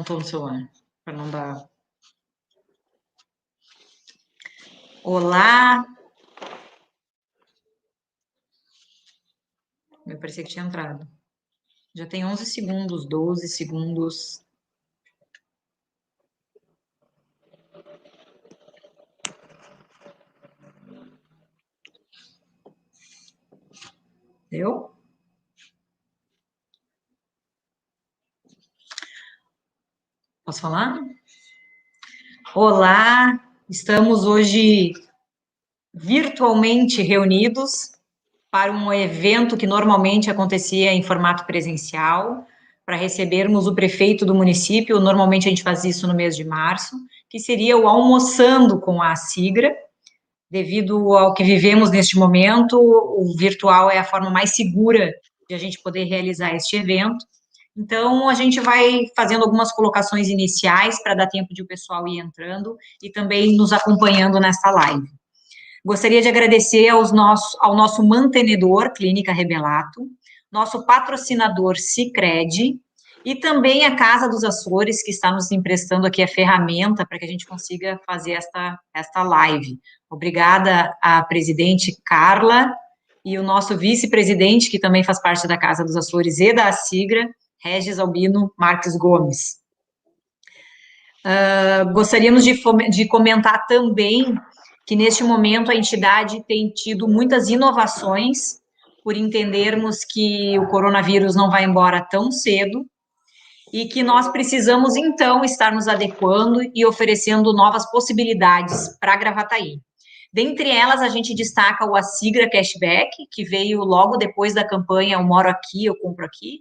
Tô no celular, para não dar. Olá. Me parecia que tinha entrado. Já tem 11 segundos, 12 segundos. Deu? Posso falar? Olá, estamos hoje virtualmente reunidos para um evento que normalmente acontecia em formato presencial, para recebermos o prefeito do município. Normalmente a gente faz isso no mês de março, que seria o Almoçando com a Sigra. Devido ao que vivemos neste momento, o virtual é a forma mais segura de a gente poder realizar este evento. Então, a gente vai fazendo algumas colocações iniciais para dar tempo de o pessoal ir entrando e também nos acompanhando nesta live. Gostaria de agradecer ao nosso mantenedor, Clínica Rebelato, nosso patrocinador, Sicredi, e também a Casa dos Açores, que está nos emprestando aqui a ferramenta para que a gente consiga fazer esta live. Obrigada à presidente Carla e o nosso vice-presidente, que também faz parte da Casa dos Açores e da Sigra, Regis Albino Marques Gomes. Gostaríamos de comentar também que, neste momento, a entidade tem tido muitas inovações, por entendermos que o coronavírus não vai embora tão cedo, e que nós precisamos, então, estar nos adequando e oferecendo novas possibilidades para Gravataí. Dentre elas, a gente destaca o Assigra Cashback, que veio logo depois da campanha Eu Moro Aqui, Eu Compro Aqui.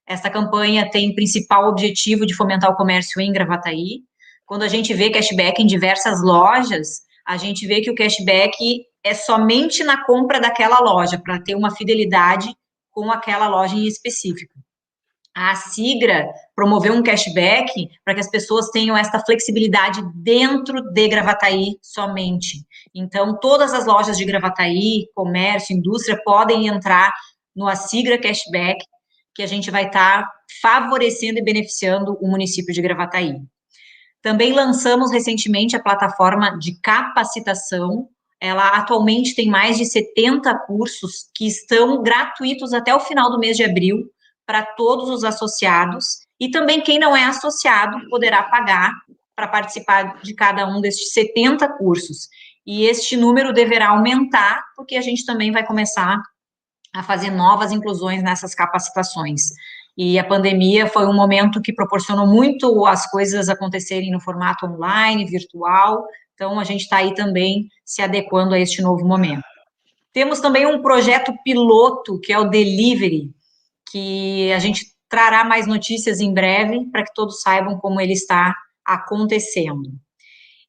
Essa campanha tem principal objetivo de fomentar o comércio em Gravataí. Quando a gente vê cashback em diversas lojas, a gente vê que o cashback é somente na compra daquela loja, para ter uma fidelidade com aquela loja em específico. A Sigra promoveu um cashback para que as pessoas tenham esta flexibilidade dentro de Gravataí somente. Então, todas as lojas de Gravataí, comércio, indústria, podem entrar no Assigra Cashback, que a gente vai estar favorecendo e beneficiando o município de Gravataí. Também lançamos recentemente a plataforma de capacitação. Ela atualmente tem mais de 70 cursos que estão gratuitos até o final do mês de abril, para todos os associados, e também quem não é associado poderá pagar para participar de cada um destes 70 cursos. E este número deverá aumentar, porque a gente também vai começar a fazer novas inclusões nessas capacitações. E a pandemia foi um momento que proporcionou muito as coisas acontecerem no formato online, virtual, então a gente está aí também se adequando a este novo momento. Temos também um projeto piloto, que é o Delivery, que a gente trará mais notícias em breve, para que todos saibam como ele está acontecendo.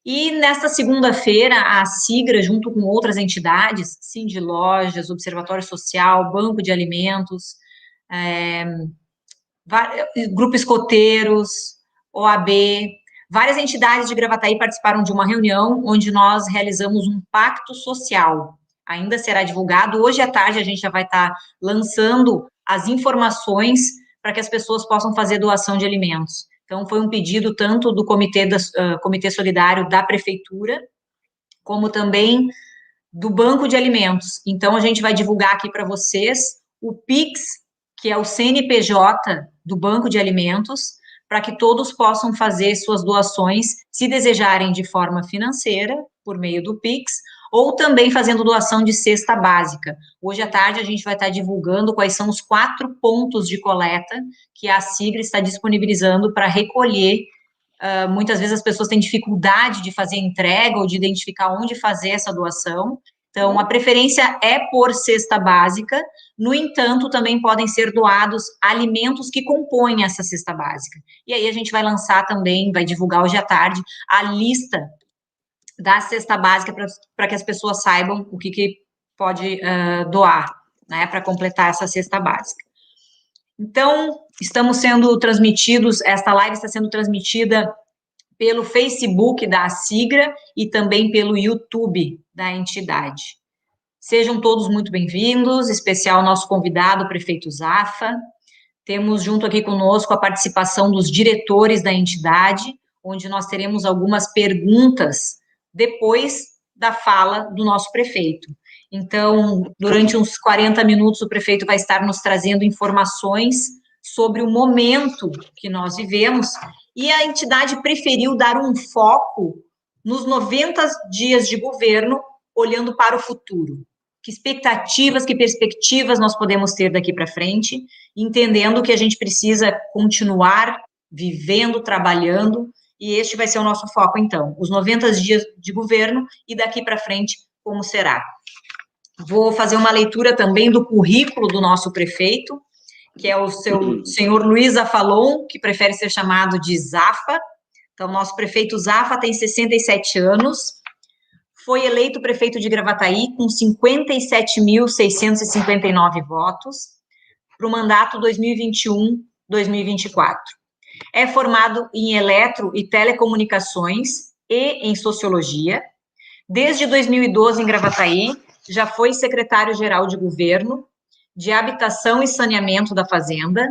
E nesta segunda-feira, a Sigra, junto com outras entidades, Cindy Lojas, Observatório Social, Banco de Alimentos, Grupo Escoteiros, OAB, várias entidades de Gravataí participaram de uma reunião onde nós realizamos um pacto social. Ainda será divulgado. Hoje à tarde a gente já vai estar lançando as informações para que as pessoas possam fazer doação de alimentos. Então, foi um pedido tanto do Comitê Solidário da Prefeitura, como também do Banco de Alimentos. Então, a gente vai divulgar aqui para vocês o Pix, que é o CNPJ do Banco de Alimentos, para que todos possam fazer suas doações, se desejarem de forma financeira, por meio do Pix, ou também fazendo doação de cesta básica. Hoje à tarde a gente vai estar divulgando quais são os 4 pontos de coleta que a Sigra está disponibilizando para recolher. Muitas vezes as pessoas têm dificuldade de fazer entrega ou de identificar onde fazer essa doação. Então, a preferência é por cesta básica. No entanto, também podem ser doados alimentos que compõem essa cesta básica. E aí a gente vai lançar também, vai divulgar hoje à tarde, a lista da cesta básica para que as pessoas saibam o que pode doar, né, para completar essa cesta básica. Então, estamos sendo transmitidos, esta live está sendo transmitida pelo Facebook da Sigra e também pelo YouTube da entidade. Sejam todos muito bem-vindos, em especial nosso convidado, o prefeito Zafa. Temos junto aqui conosco a participação dos diretores da entidade, onde nós teremos algumas perguntas depois da fala do nosso prefeito. Então, durante uns 40 minutos, o prefeito vai estar nos trazendo informações sobre o momento que nós vivemos, e a entidade preferiu dar um foco nos 90 dias de governo, olhando para o futuro. Que expectativas, que perspectivas nós podemos ter daqui para frente, entendendo que a gente precisa continuar vivendo, trabalhando, e este vai ser o nosso foco, então, os 90 dias de governo e daqui para frente, como será. Vou fazer uma leitura também do currículo do nosso prefeito, que é o senhor Luiz Afalon, que prefere ser chamado de Zafa. Então, nosso prefeito Zafa tem 67 anos, foi eleito prefeito de Gravataí com 57.659 votos para o mandato 2021-2024. É formado em eletro e telecomunicações e em sociologia. Desde 2012, em Gravataí, já foi secretário-geral de governo, de habitação e saneamento da Fazenda,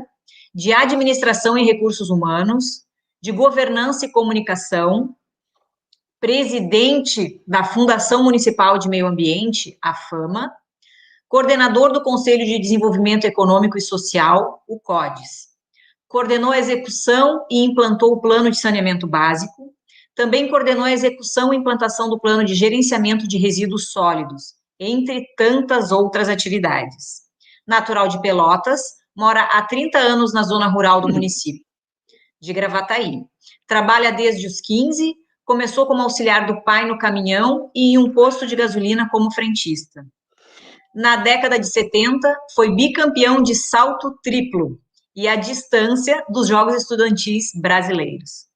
de administração e recursos humanos, de governança e comunicação, presidente da Fundação Municipal de Meio Ambiente, a FAMA, coordenador do Conselho de Desenvolvimento Econômico e Social, o CODES. Coordenou a execução e implantou o Plano de Saneamento Básico. Também coordenou a execução e implantação do Plano de Gerenciamento de Resíduos Sólidos, entre tantas outras atividades. Natural de Pelotas, mora há 30 anos na zona rural do município de Gravataí. Trabalha desde os 15, começou como auxiliar do pai no caminhão e em um posto de gasolina como frentista. Na década de 70, foi bicampeão de salto triplo e à distância dos Jogos Estudantis Brasileiros.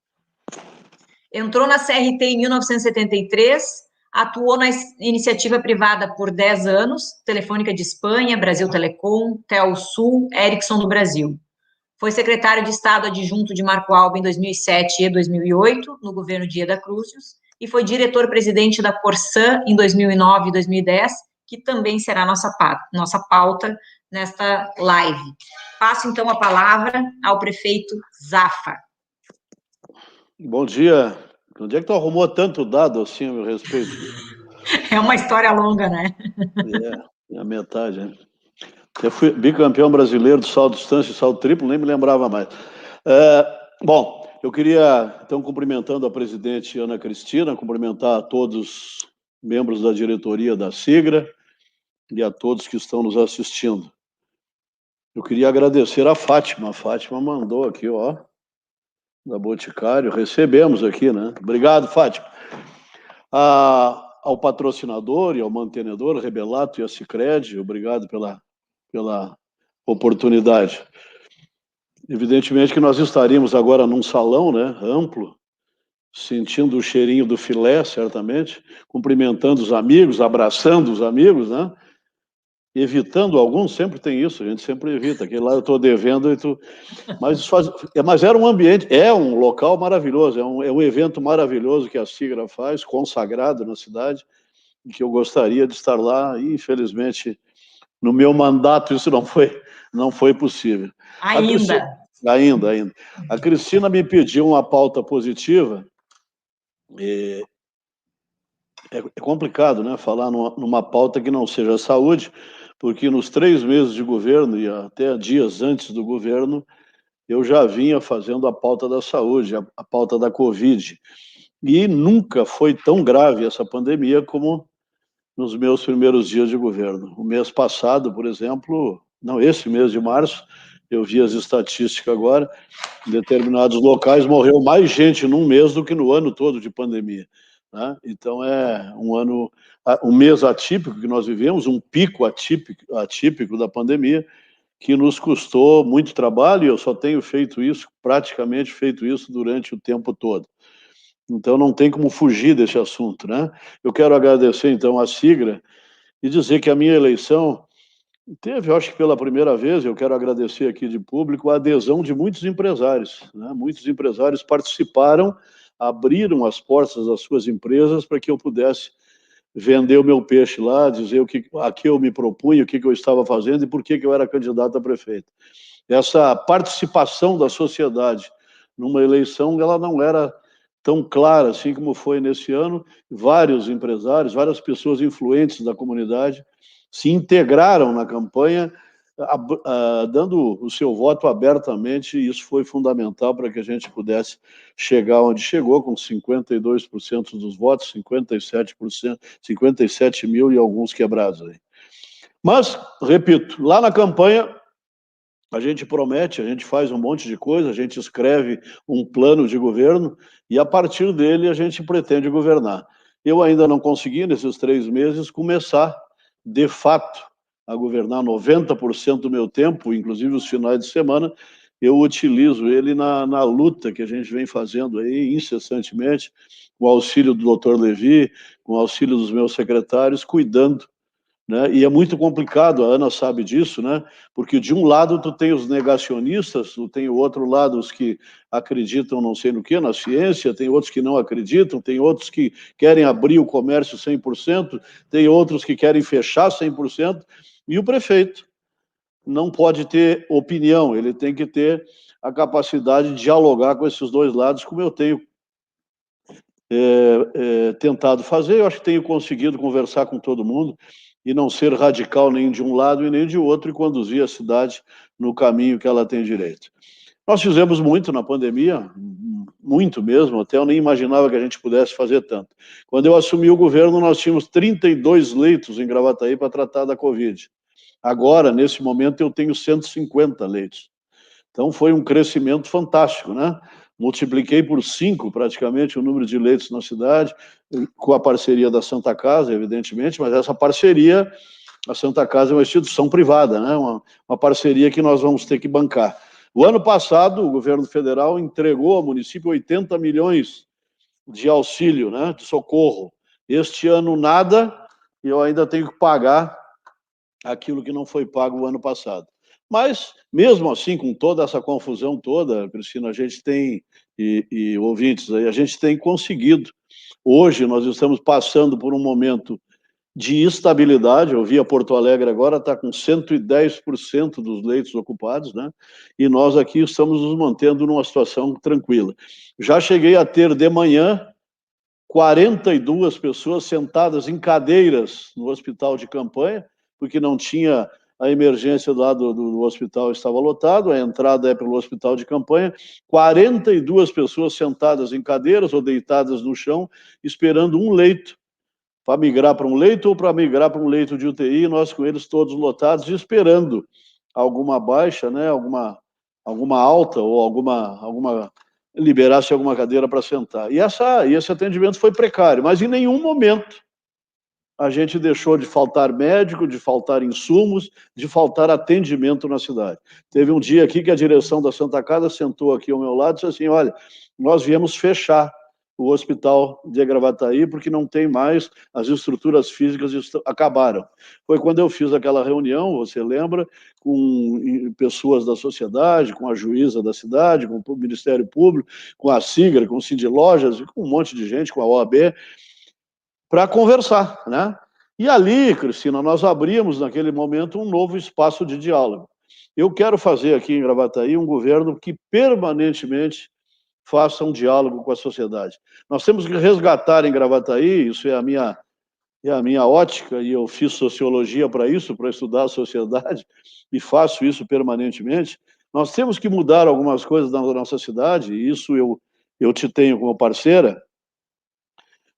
Entrou na CRT em 1973, atuou na iniciativa privada por 10 anos, Telefônica de Espanha, Brasil Telecom, Telsul, Ericsson do Brasil. Foi secretário de Estado adjunto de Marco Alba em 2007 e 2008, no governo de Ieda Cruzius, e foi diretor-presidente da Corsan em 2009 e 2010, que também será nossa pauta nesta live. Passo, então, a palavra ao prefeito Zafa. Bom dia. Onde é que tu arrumou tanto dado assim a meu respeito? É uma história longa, né? É a metade, né? Eu fui bicampeão brasileiro de salto distância e salto triplo, nem me lembrava mais. Bom, eu queria, então, cumprimentando a presidente Ana Cristina, cumprimentar a todos os membros da diretoria da SIGRA e a todos que estão nos assistindo. Eu queria agradecer a Fátima. A Fátima mandou aqui, ó, da Boticário, recebemos aqui, né? Obrigado, Fátima. Ao patrocinador e ao mantenedor, Rebelato e a Sicredi, obrigado pela oportunidade. Evidentemente que nós estaríamos agora num salão, né, amplo, sentindo o cheirinho do filé, certamente, cumprimentando os amigos, abraçando os amigos, né? Evitando alguns, sempre tem isso, a gente sempre evita. Aquele lá eu estou devendo e tu... Mas era um ambiente, é um local maravilhoso, é um evento maravilhoso que a SIGRA faz, consagrado na cidade, e que eu gostaria de estar lá, e infelizmente no meu mandato isso não foi possível. Ainda. Ainda. A Cristina me pediu uma pauta positiva. É complicado, né, falar numa pauta que não seja saúde, porque nos 3 meses de governo e até dias antes do governo, eu já vinha fazendo a pauta da saúde, a pauta da Covid. E nunca foi tão grave essa pandemia como nos meus primeiros dias de governo. O mês passado, por exemplo, esse mês de março, eu vi as estatísticas agora, em determinados locais morreu mais gente num mês do que no ano todo de pandemia, né? Então é um mês atípico que nós vivemos, um pico atípico da pandemia, que nos custou muito trabalho, e eu só tenho praticamente feito isso durante o tempo todo. Então não tem como fugir desse assunto, né? Eu quero agradecer então a SIGRA e dizer que a minha eleição teve, eu acho que pela primeira vez, eu quero agradecer aqui de público a adesão de muitos empresários, né? Muitos empresários participaram, abriram as portas das suas empresas para que eu pudesse vender o meu peixe lá, dizer a que eu me propunha, o que eu estava fazendo e por que eu era candidato a prefeito. essa participação da sociedade numa eleição, ela não era tão clara assim como foi nesse ano. Vários empresários, várias pessoas influentes da comunidade se integraram na campanha, dando o seu voto abertamente, e isso foi fundamental para que a gente pudesse chegar onde chegou, com 52% dos votos, 57%, 57 mil e alguns quebrados aí. Mas, repito, lá na campanha, a gente promete, a gente faz um monte de coisa, a gente escreve um plano de governo e, a partir dele, a gente pretende governar. Eu ainda não consegui, nesses 3 meses, começar, de fato, a governar. 90% do meu tempo, inclusive os finais de semana, eu utilizo ele na luta que a gente vem fazendo aí incessantemente, com o auxílio do doutor Levi, com o auxílio dos meus secretários, cuidando, né? E é muito complicado, a Ana sabe disso, né? Porque de um lado tu tem os negacionistas, tu tem o outro lado os que acreditam não sei no que, na ciência, tem outros que não acreditam, tem outros que querem abrir o comércio 100%, tem outros que querem fechar 100%, e o prefeito não pode ter opinião, ele tem que ter a capacidade de dialogar com esses dois lados, como eu tenho tentado fazer. Eu acho que tenho conseguido conversar com todo mundo e não ser radical nem de um lado e nem de outro, e conduzir a cidade no caminho que ela tem direito. Nós fizemos muito na pandemia, muito mesmo, até eu nem imaginava que a gente pudesse fazer tanto. Quando eu assumi o governo, nós tínhamos 32 leitos em Gravataí para tratar da Covid. Agora, nesse momento, eu tenho 150 leitos. Então, foi um crescimento fantástico, né? Multipliquei por 5, praticamente, o número de leitos na cidade, com a parceria da Santa Casa, evidentemente, mas essa parceria, a Santa Casa é uma instituição privada, né? Uma parceria que nós vamos ter que bancar. O ano passado, o governo federal entregou ao município 80 milhões de auxílio, né? De socorro. Este ano, nada, e eu ainda tenho que pagar aquilo que não foi pago o ano passado. Mas, mesmo assim, com toda essa confusão toda, Cristina, a gente tem, e ouvintes aí, a gente tem conseguido. Hoje nós estamos passando por um momento de estabilidade. Eu vi a Porto Alegre agora, está com 110% dos leitos ocupados, né? E nós aqui estamos nos mantendo numa situação tranquila. Já cheguei a ter de manhã 42 pessoas sentadas em cadeiras no hospital de campanha, porque não tinha a emergência lá do hospital, estava lotado, a entrada é pelo hospital de campanha, 42 pessoas sentadas em cadeiras ou deitadas no chão, esperando um leito, para migrar para um leito ou para migrar para um leito de UTI, nós com eles todos lotados, esperando alguma baixa, né, alguma alta ou alguma liberasse alguma cadeira para sentar. E esse atendimento foi precário, mas em nenhum momento a gente deixou de faltar médico, de faltar insumos, de faltar atendimento na cidade. Teve um dia aqui que a direção da Santa Casa sentou aqui ao meu lado e disse assim: olha, nós viemos fechar o hospital de Gravataí porque não tem mais, as estruturas físicas acabaram. Foi quando eu fiz aquela reunião, você lembra, com pessoas da sociedade, com a juíza da cidade, com o Ministério Público, com a SIGRA, com o Cindy Lojas, com um monte de gente, com a OAB, para conversar, né? E ali, Cristina, nós abrimos naquele momento um novo espaço de diálogo. Eu quero fazer aqui em Gravataí um governo que permanentemente faça um diálogo com a sociedade. Nós temos que resgatar em Gravataí, isso é a minha ótica, e eu fiz sociologia para isso, para estudar a sociedade, e faço isso permanentemente. Nós temos que mudar algumas coisas na nossa cidade, e isso eu te tenho como parceira,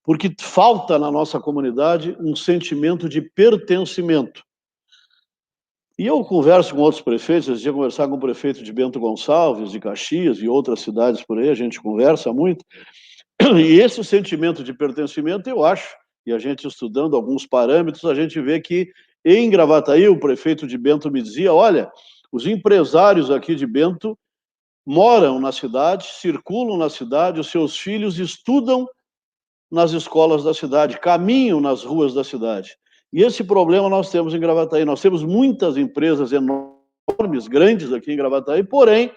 porque falta na nossa comunidade um sentimento de pertencimento. E eu converso com outros prefeitos, eu ia conversar com o prefeito de Bento Gonçalves, de Caxias e outras cidades por aí, a gente conversa muito, e esse sentimento de pertencimento, eu acho, e a gente estudando alguns parâmetros, a gente vê que em Gravataí, o prefeito de Bento me dizia: olha, os empresários aqui de Bento moram na cidade, circulam na cidade, os seus filhos estudam nas escolas da cidade, caminham nas ruas da cidade. E esse problema nós temos em Gravataí. Nós temos muitas empresas enormes, grandes aqui em Gravataí, porém,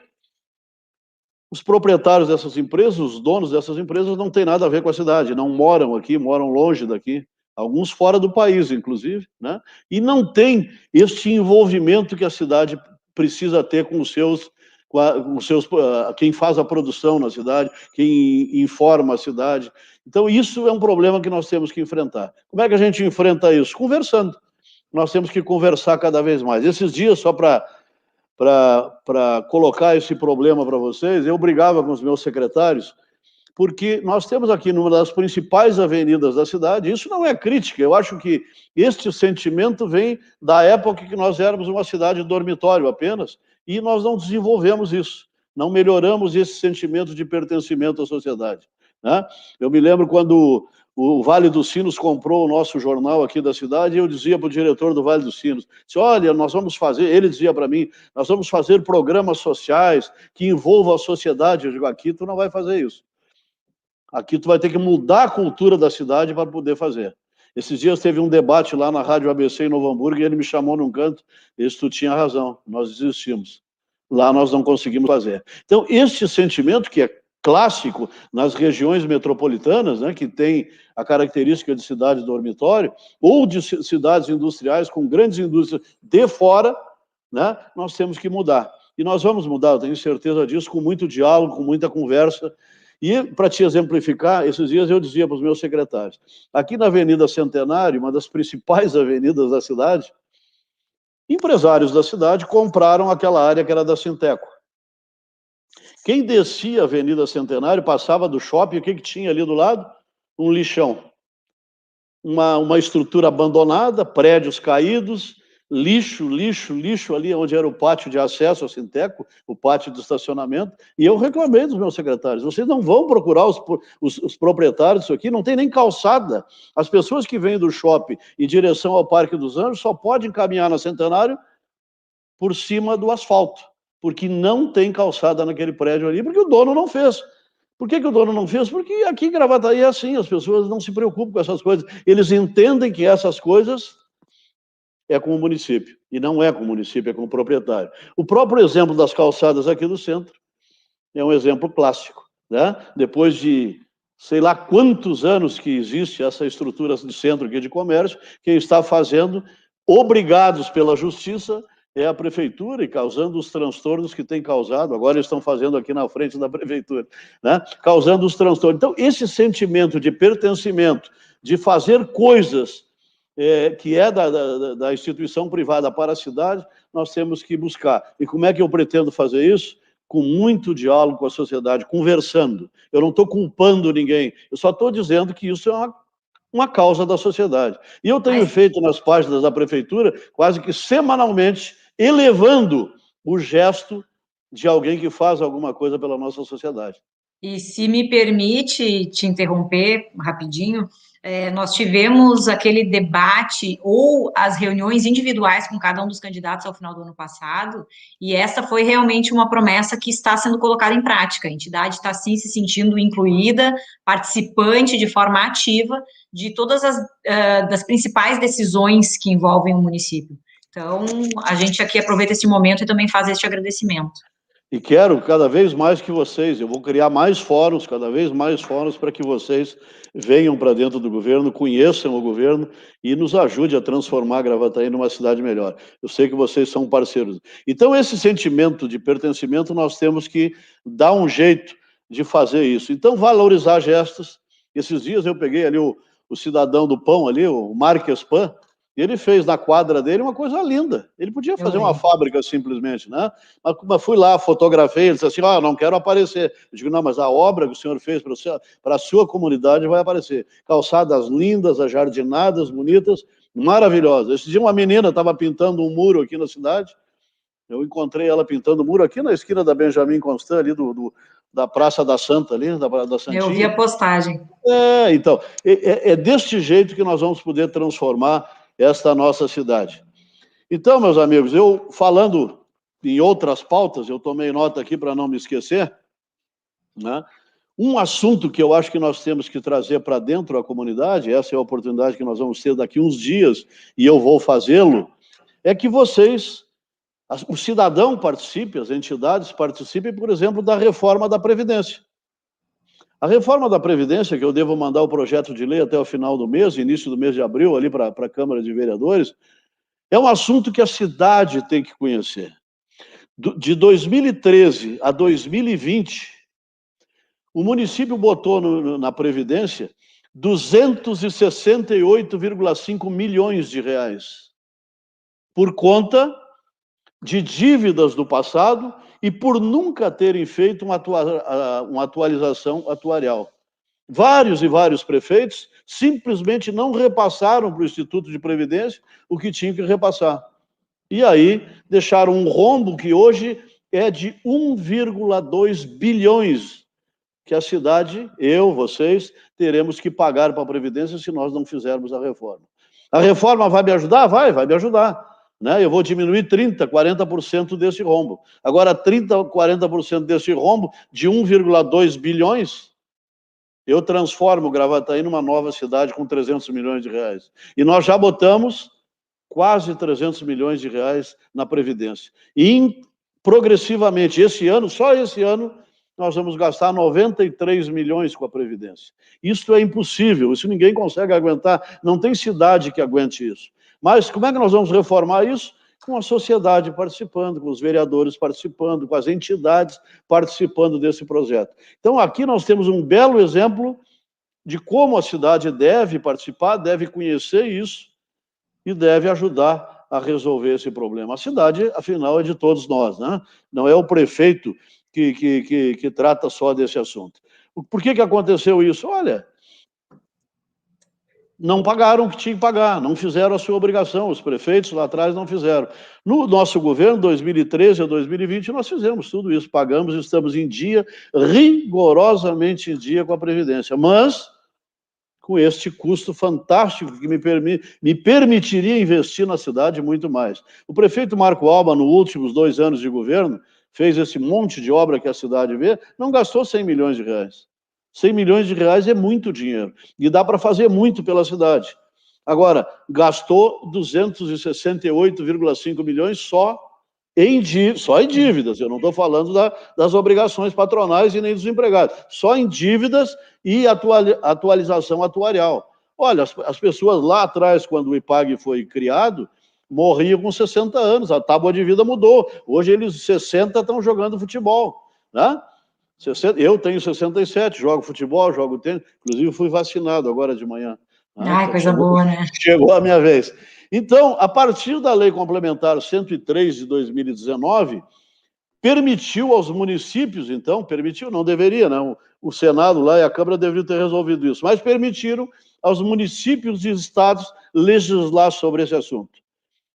os proprietários dessas empresas, os donos dessas empresas, não têm nada a ver com a cidade, não moram aqui, moram longe daqui, alguns fora do país, inclusive, né? E não tem este envolvimento que a cidade precisa ter com os seus, quem faz a produção na cidade, quem informa a cidade. Então, isso é um problema que nós temos que enfrentar. Como é que a gente enfrenta isso? Conversando. Nós temos que conversar cada vez mais. Esses dias, só para colocar esse problema para vocês, eu brigava com os meus secretários, porque nós temos aqui numa das principais avenidas da cidade, isso não é crítica, eu acho que este sentimento vem da época que nós éramos uma cidade dormitório apenas, e nós não desenvolvemos isso, não melhoramos esse sentimento de pertencimento à sociedade, né? Eu me lembro quando o Vale dos Sinos comprou o nosso jornal aqui da cidade, e eu dizia para o diretor do Vale dos Sinos, olha, nós vamos fazer, ele dizia para mim, nós vamos fazer programas sociais que envolvam a sociedade. Eu digo, aqui tu não vai fazer isso. Aqui tu vai ter que mudar a cultura da cidade para poder fazer. Esses dias teve um debate lá na Rádio ABC em Novo Hamburgo, e ele me chamou num canto, e disse, tu tinha razão, nós desistimos. Lá nós não conseguimos fazer. Então, este sentimento que é clássico nas regiões metropolitanas, né, que tem a característica de cidade dormitório, ou de cidades industriais com grandes indústrias de fora, né, nós temos que mudar. E nós vamos mudar, eu tenho certeza disso, com muito diálogo, com muita conversa. E, para te exemplificar, esses dias eu dizia para os meus secretários, aqui na Avenida Centenário, uma das principais avenidas da cidade, empresários da cidade compraram aquela área que era da Sinteco. Quem descia a Avenida Centenário, passava do shopping, o que tinha ali do lado? Um lixão. Uma estrutura abandonada, prédios caídos, lixo ali onde era o pátio de acesso ao Sinteco, o pátio de estacionamento, e eu reclamei dos meus secretários, vocês não vão procurar os proprietários disso aqui, não tem nem calçada. As pessoas que vêm do shopping em direção ao Parque dos Anjos só podem caminhar na Centenário por cima do asfalto, porque não tem calçada naquele prédio ali, porque o dono não fez. Por que o dono não fez? Porque aqui em Gravataí é assim, as pessoas não se preocupam com essas coisas, eles entendem que essas coisas é com o município, e não é com o município, é com o proprietário. O próprio exemplo das calçadas aqui do centro é um exemplo clássico, né? Depois de sei lá quantos anos que existe essa estrutura de centro aqui de comércio, quem está fazendo, obrigados pela justiça, é a prefeitura, e causando os transtornos que tem causado, agora eles estão fazendo aqui na frente da prefeitura, né? Causando os transtornos. Então, esse sentimento de pertencimento, de fazer coisas que é da instituição privada para a cidade, nós temos que buscar. E como é que eu pretendo fazer isso? Com muito diálogo com a sociedade, conversando. Eu não estou culpando ninguém, eu só estou dizendo que isso é uma causa da sociedade. E eu tenho feito nas páginas da prefeitura, quase que semanalmente, elevando o gesto de alguém que faz alguma coisa pela nossa sociedade. E se me permite te interromper rapidinho, nós tivemos aquele debate ou as reuniões individuais com cada um dos candidatos ao final do ano passado, e essa foi realmente uma promessa que está sendo colocada em prática. A entidade está, sim, se sentindo incluída, participante de forma ativa de todas das principais decisões que envolvem o município. Então, a gente aqui aproveita esse momento e também faz este agradecimento. E quero cada vez mais que vocês, eu vou criar mais fóruns, cada vez mais fóruns, para que vocês venham para dentro do governo, conheçam o governo e nos ajude a transformar Gravataí numa cidade melhor. Eu sei que vocês são parceiros. Então, esse sentimento de pertencimento, nós temos que dar um jeito de fazer isso. Então, valorizar gestos. Esses dias eu peguei ali o cidadão do pão ali, o Marques Pan, ele fez na quadra dele uma coisa linda. Ele podia fazer uma fábrica simplesmente, né? Mas fui lá, fotografei, ele disse assim, não quero aparecer. Eu digo, não, mas a obra que o senhor fez para a sua comunidade vai aparecer. Calçadas lindas, ajardinadas, bonitas, maravilhosas. Esse dia uma menina estava pintando um muro aqui na cidade, eu encontrei ela pintando o muro aqui na esquina da Benjamin Constant, ali da Praça da Santa, ali, da Santinha. Eu vi a postagem. Então, é deste jeito que nós vamos poder transformar esta nossa cidade. Então, meus amigos, eu falando em outras pautas, eu tomei nota aqui para não me esquecer, né? Um assunto que eu acho que nós temos que trazer para dentro da comunidade, essa é a oportunidade que nós vamos ter daqui uns dias, e eu vou fazê-lo, é que vocês, o cidadão participe, as entidades participem, por exemplo, da reforma da Previdência. A reforma da Previdência, que eu devo mandar o projeto de lei até o final do mês, início do mês de abril, ali para a Câmara de Vereadores, é um assunto que a cidade tem que conhecer. De 2013 a 2020, o município botou na Previdência 268,5 milhões de reais por conta de dívidas do passado e por nunca terem feito uma atualização atuarial. Vários e vários prefeitos simplesmente não repassaram para o Instituto de Previdência o que tinham que repassar. E aí deixaram um rombo que hoje é de 1,2 bilhões que a cidade, eu, vocês, teremos que pagar para a Previdência se nós não fizermos a reforma. A reforma vai me ajudar? Vai me ajudar. Né? Eu vou diminuir 30%, 40% desse rombo. Agora, 30%, 40% desse rombo, de 1,2 bilhões, eu transformo Gravataí numa nova cidade com 300 milhões de reais. E nós já botamos quase 300 milhões de reais na Previdência. E, progressivamente, esse ano, só esse ano, nós vamos gastar 93 milhões com a Previdência. Isso é impossível, isso ninguém consegue aguentar, não tem cidade que aguente isso. Mas como é que nós vamos reformar isso? Com a sociedade participando, com os vereadores participando, com as entidades participando desse projeto. Então, aqui nós temos um belo exemplo de como a cidade deve participar, deve conhecer isso e deve ajudar a resolver esse problema. A cidade, afinal, é de todos nós, né? Não é o prefeito que trata só desse assunto. Por que aconteceu isso? Olha, não pagaram o que tinha que pagar, não fizeram a sua obrigação, os prefeitos lá atrás não fizeram. No nosso governo, 2013 a 2020, nós fizemos tudo isso, pagamos, estamos em dia, rigorosamente em dia com a Previdência, mas com este custo fantástico que me permitiria investir na cidade muito mais. O prefeito Marco Alba, nos últimos 2 anos de governo, fez esse monte de obra que a cidade vê, não gastou 100 milhões de reais. 100 milhões de reais é muito dinheiro, e dá para fazer muito pela cidade. Agora, gastou 268,5 milhões só em dívidas, eu não estou falando das obrigações patronais e nem dos empregados, só em dívidas e atualização atuarial. Olha, as pessoas lá atrás, quando o IPAG foi criado, morriam com 60 anos, a tábua de vida mudou, hoje eles 60 estão jogando futebol, né? Eu tenho 67, jogo futebol, jogo tênis, inclusive fui vacinado agora de manhã. Ai, coisa boa, né? Chegou a minha vez. Então, a partir da Lei Complementar 103 de 2019, permitiu aos municípios, então, permitiu, não deveria, não, o Senado lá e a Câmara deveriam ter resolvido isso, mas permitiram aos municípios e estados legislar sobre esse assunto.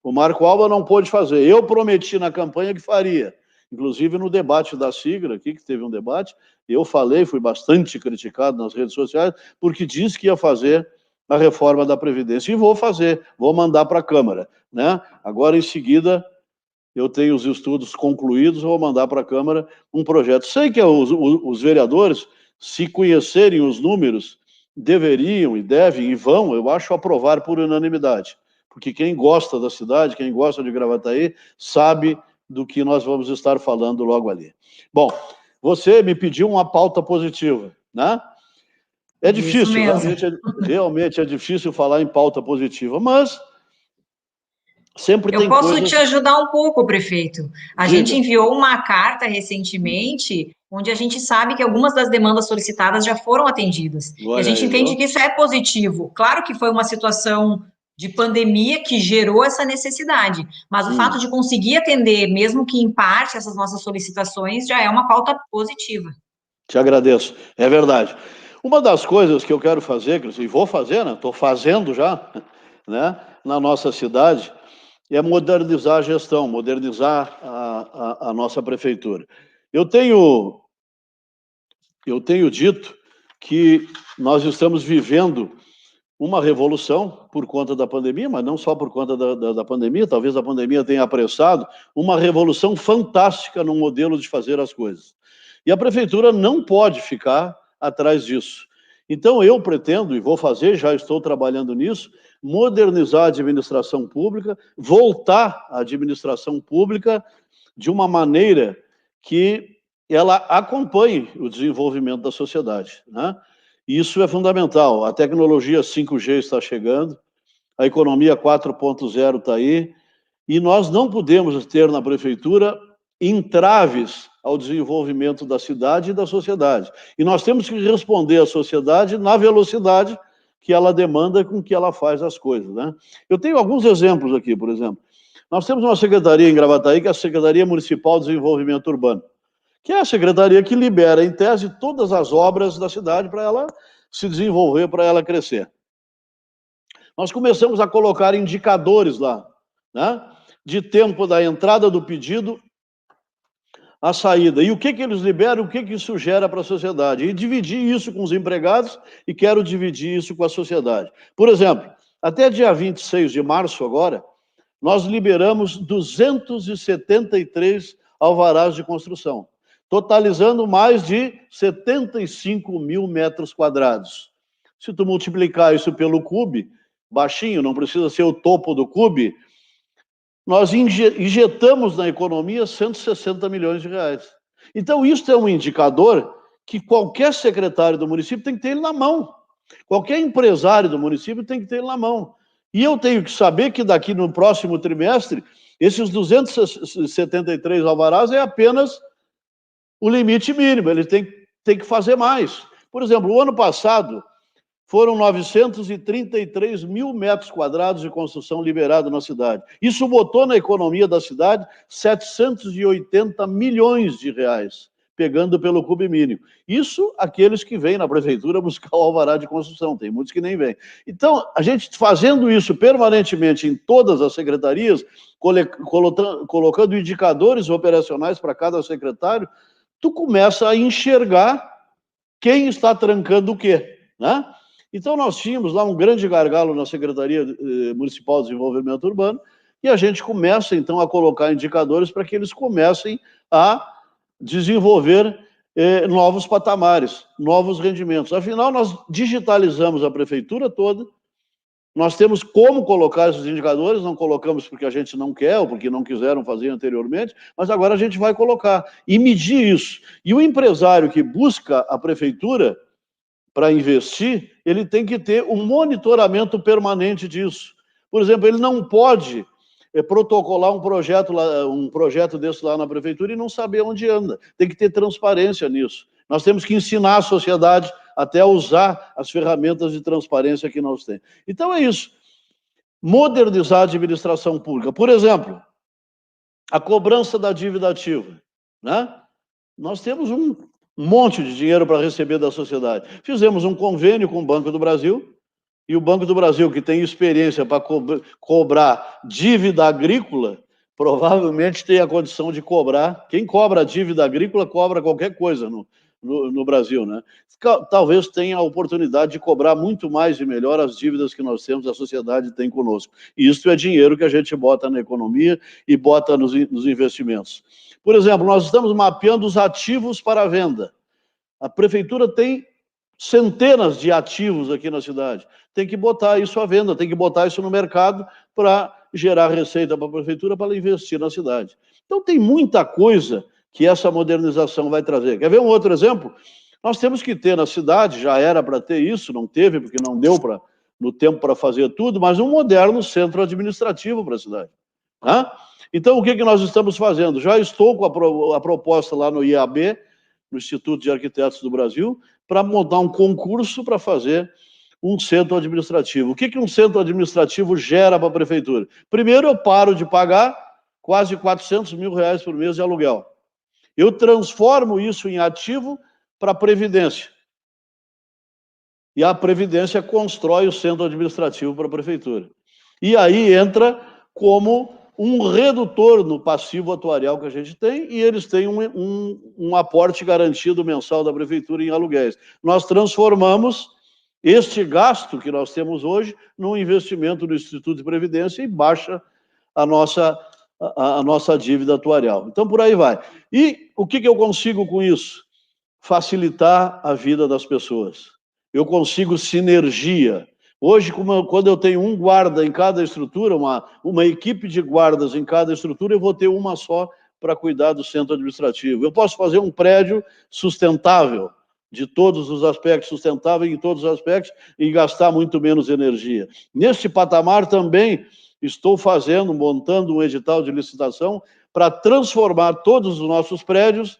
O Marco Alba não pôde fazer, eu prometi na campanha que faria, inclusive no debate da sigla aqui, que teve um debate, eu falei, fui bastante criticado nas redes sociais, porque disse que ia fazer a reforma da Previdência, e vou fazer, vou mandar para a Câmara, né? Agora, em seguida, eu tenho os estudos concluídos, vou mandar para a Câmara um projeto. Sei que os vereadores, se conhecerem os números, deveriam e devem e vão, eu acho, aprovar por unanimidade, porque quem gosta da cidade, quem gosta de Gravataí, sabe do que nós vamos estar falando logo ali. Bom, você me pediu uma pauta positiva, né? É difícil, realmente é difícil falar em pauta positiva, mas sempre tem coisas... Eu posso te ajudar um pouco, prefeito. A gente enviou uma carta recentemente, onde a gente sabe que algumas das demandas solicitadas já foram atendidas. E a gente entende que isso é positivo. Claro que foi uma situação de pandemia que gerou essa necessidade, mas o fato de conseguir atender, mesmo que em parte, essas nossas solicitações, já é uma pauta positiva. Te agradeço, é verdade. Uma das coisas que eu quero fazer, e vou fazer, né? Estou fazendo já, né? Na nossa cidade, é modernizar a gestão, modernizar a nossa prefeitura. Eu tenho dito que nós estamos vivendo uma revolução por conta da pandemia, mas não só por conta da pandemia, talvez a pandemia tenha apressado, uma revolução fantástica no modelo de fazer as coisas. E a prefeitura não pode ficar atrás disso. Então, eu pretendo, e vou fazer, já estou trabalhando nisso, modernizar a administração pública, voltar à administração pública de uma maneira que ela acompanhe o desenvolvimento da sociedade, né? Isso é fundamental. A tecnologia 5G está chegando, a economia 4.0 está aí, e nós não podemos ter na prefeitura entraves ao desenvolvimento da cidade e da sociedade. E nós temos que responder à sociedade na velocidade que ela demanda com que ela faz as coisas, né? Eu tenho alguns exemplos aqui, por exemplo. Nós temos uma secretaria em Gravataí, que é a Secretaria Municipal de Desenvolvimento Urbano, que é a secretaria que libera, em tese, todas as obras da cidade para ela se desenvolver, para ela crescer. Nós começamos a colocar indicadores lá, né, de tempo da entrada do pedido à saída. E o que eles liberam, o que isso gera para a sociedade. E dividir isso com os empregados e quero dividir isso com a sociedade. Por exemplo, até dia 26 de março agora, nós liberamos 273 alvarás de construção, totalizando mais de 75 mil metros quadrados. Se tu multiplicar isso pelo CUB, baixinho, não precisa ser o topo do CUB, nós injetamos na economia 160 milhões de reais. Então, isso é um indicador que qualquer secretário do município tem que ter ele na mão. Qualquer empresário do município tem que ter ele na mão. E eu tenho que saber que daqui no próximo trimestre, esses 273 alvarás é apenas o limite mínimo, ele tem que fazer mais. Por exemplo, o ano passado, foram 933 mil metros quadrados de construção liberado na cidade. Isso botou na economia da cidade 780 milhões de reais, pegando pelo CUB mínimo. Isso aqueles que vêm na prefeitura buscar o alvará de construção, tem muitos que nem vêm. Então, a gente fazendo isso permanentemente em todas as secretarias, colocando indicadores operacionais para cada secretário, tu começa a enxergar quem está trancando o quê, né? Então, nós tínhamos lá um grande gargalo na Secretaria Municipal de Desenvolvimento Urbano e a gente começa, então, a colocar indicadores para que eles comecem a desenvolver novos patamares, novos rendimentos. Afinal, nós digitalizamos a prefeitura toda, nós temos como colocar esses indicadores, não colocamos porque a gente não quer ou porque não quiseram fazer anteriormente, mas agora a gente vai colocar e medir isso. E o empresário que busca a prefeitura para investir, ele tem que ter um monitoramento permanente disso. Por exemplo, ele não pode protocolar um projeto desse lá na prefeitura e não saber onde anda. Tem que ter transparência nisso. Nós temos que ensinar a sociedade até a usar as ferramentas de transparência que nós temos. Então é isso. Modernizar a administração pública. Por exemplo, a cobrança da dívida ativa, né? Nós temos um monte de dinheiro para receber da sociedade. Fizemos um convênio com o Banco do Brasil, e o Banco do Brasil, que tem experiência para cobrar dívida agrícola, provavelmente tem a condição de cobrar. Quem cobra dívida agrícola cobra qualquer coisa no Brasil, né? Talvez tenha a oportunidade de cobrar muito mais e melhor as dívidas que nós temos, a sociedade tem conosco. E isso é dinheiro que a gente bota na economia e bota nos investimentos. Por exemplo, nós estamos mapeando os ativos para a venda. A prefeitura tem centenas de ativos aqui na cidade. Tem que botar isso à venda, tem que botar isso no mercado para gerar receita para a prefeitura para ela investir na cidade. Então, tem muita coisa que essa modernização vai trazer. Quer ver um outro exemplo? Nós temos que ter na cidade, já era para ter isso, não teve, porque não deu no tempo para fazer tudo, mas um moderno centro administrativo para a cidade. Tá? Então, o que nós estamos fazendo? Já estou com a proposta lá no IAB, no Instituto de Arquitetos do Brasil, para montar um concurso para fazer um centro administrativo. O que um centro administrativo gera para a prefeitura? Primeiro, eu paro de pagar quase 400 mil reais por mês de aluguel. Eu transformo isso em ativo para a Previdência. E a Previdência constrói o centro administrativo para a prefeitura. E aí entra como um redutor no passivo atuarial que a gente tem, e eles têm um aporte garantido mensal da prefeitura em aluguéis. Nós transformamos este gasto que nós temos hoje num investimento no Instituto de Previdência e baixa a nossa dívida atuarial. Então, por aí vai. E o que eu consigo com isso? Facilitar a vida das pessoas. Eu consigo sinergia. Hoje, quando eu tenho um guarda em cada estrutura, uma equipe de guardas em cada estrutura, eu vou ter uma só para cuidar do centro administrativo. Eu posso fazer um prédio sustentável, de todos os aspectos, sustentável em todos os aspectos, e gastar muito menos energia. Neste patamar também estou montando um edital de licitação para transformar todos os nossos prédios,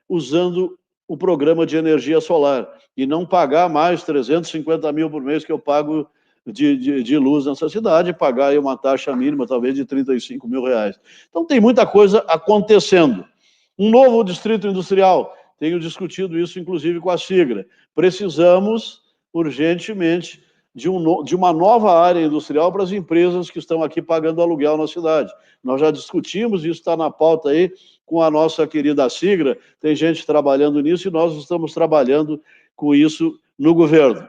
usando o programa de energia solar, e não pagar mais 350 mil por mês que eu pago de luz nessa cidade, pagar aí uma taxa mínima, talvez, de 35 mil reais. Então, tem muita coisa acontecendo. Um novo distrito industrial, tenho discutido isso, inclusive, com a Sigra. Precisamos, urgentemente, de uma nova área industrial para as empresas que estão aqui pagando aluguel na cidade. Nós já discutimos, isso está na pauta aí, com a nossa querida Sigra, tem gente trabalhando nisso e nós estamos trabalhando com isso no governo.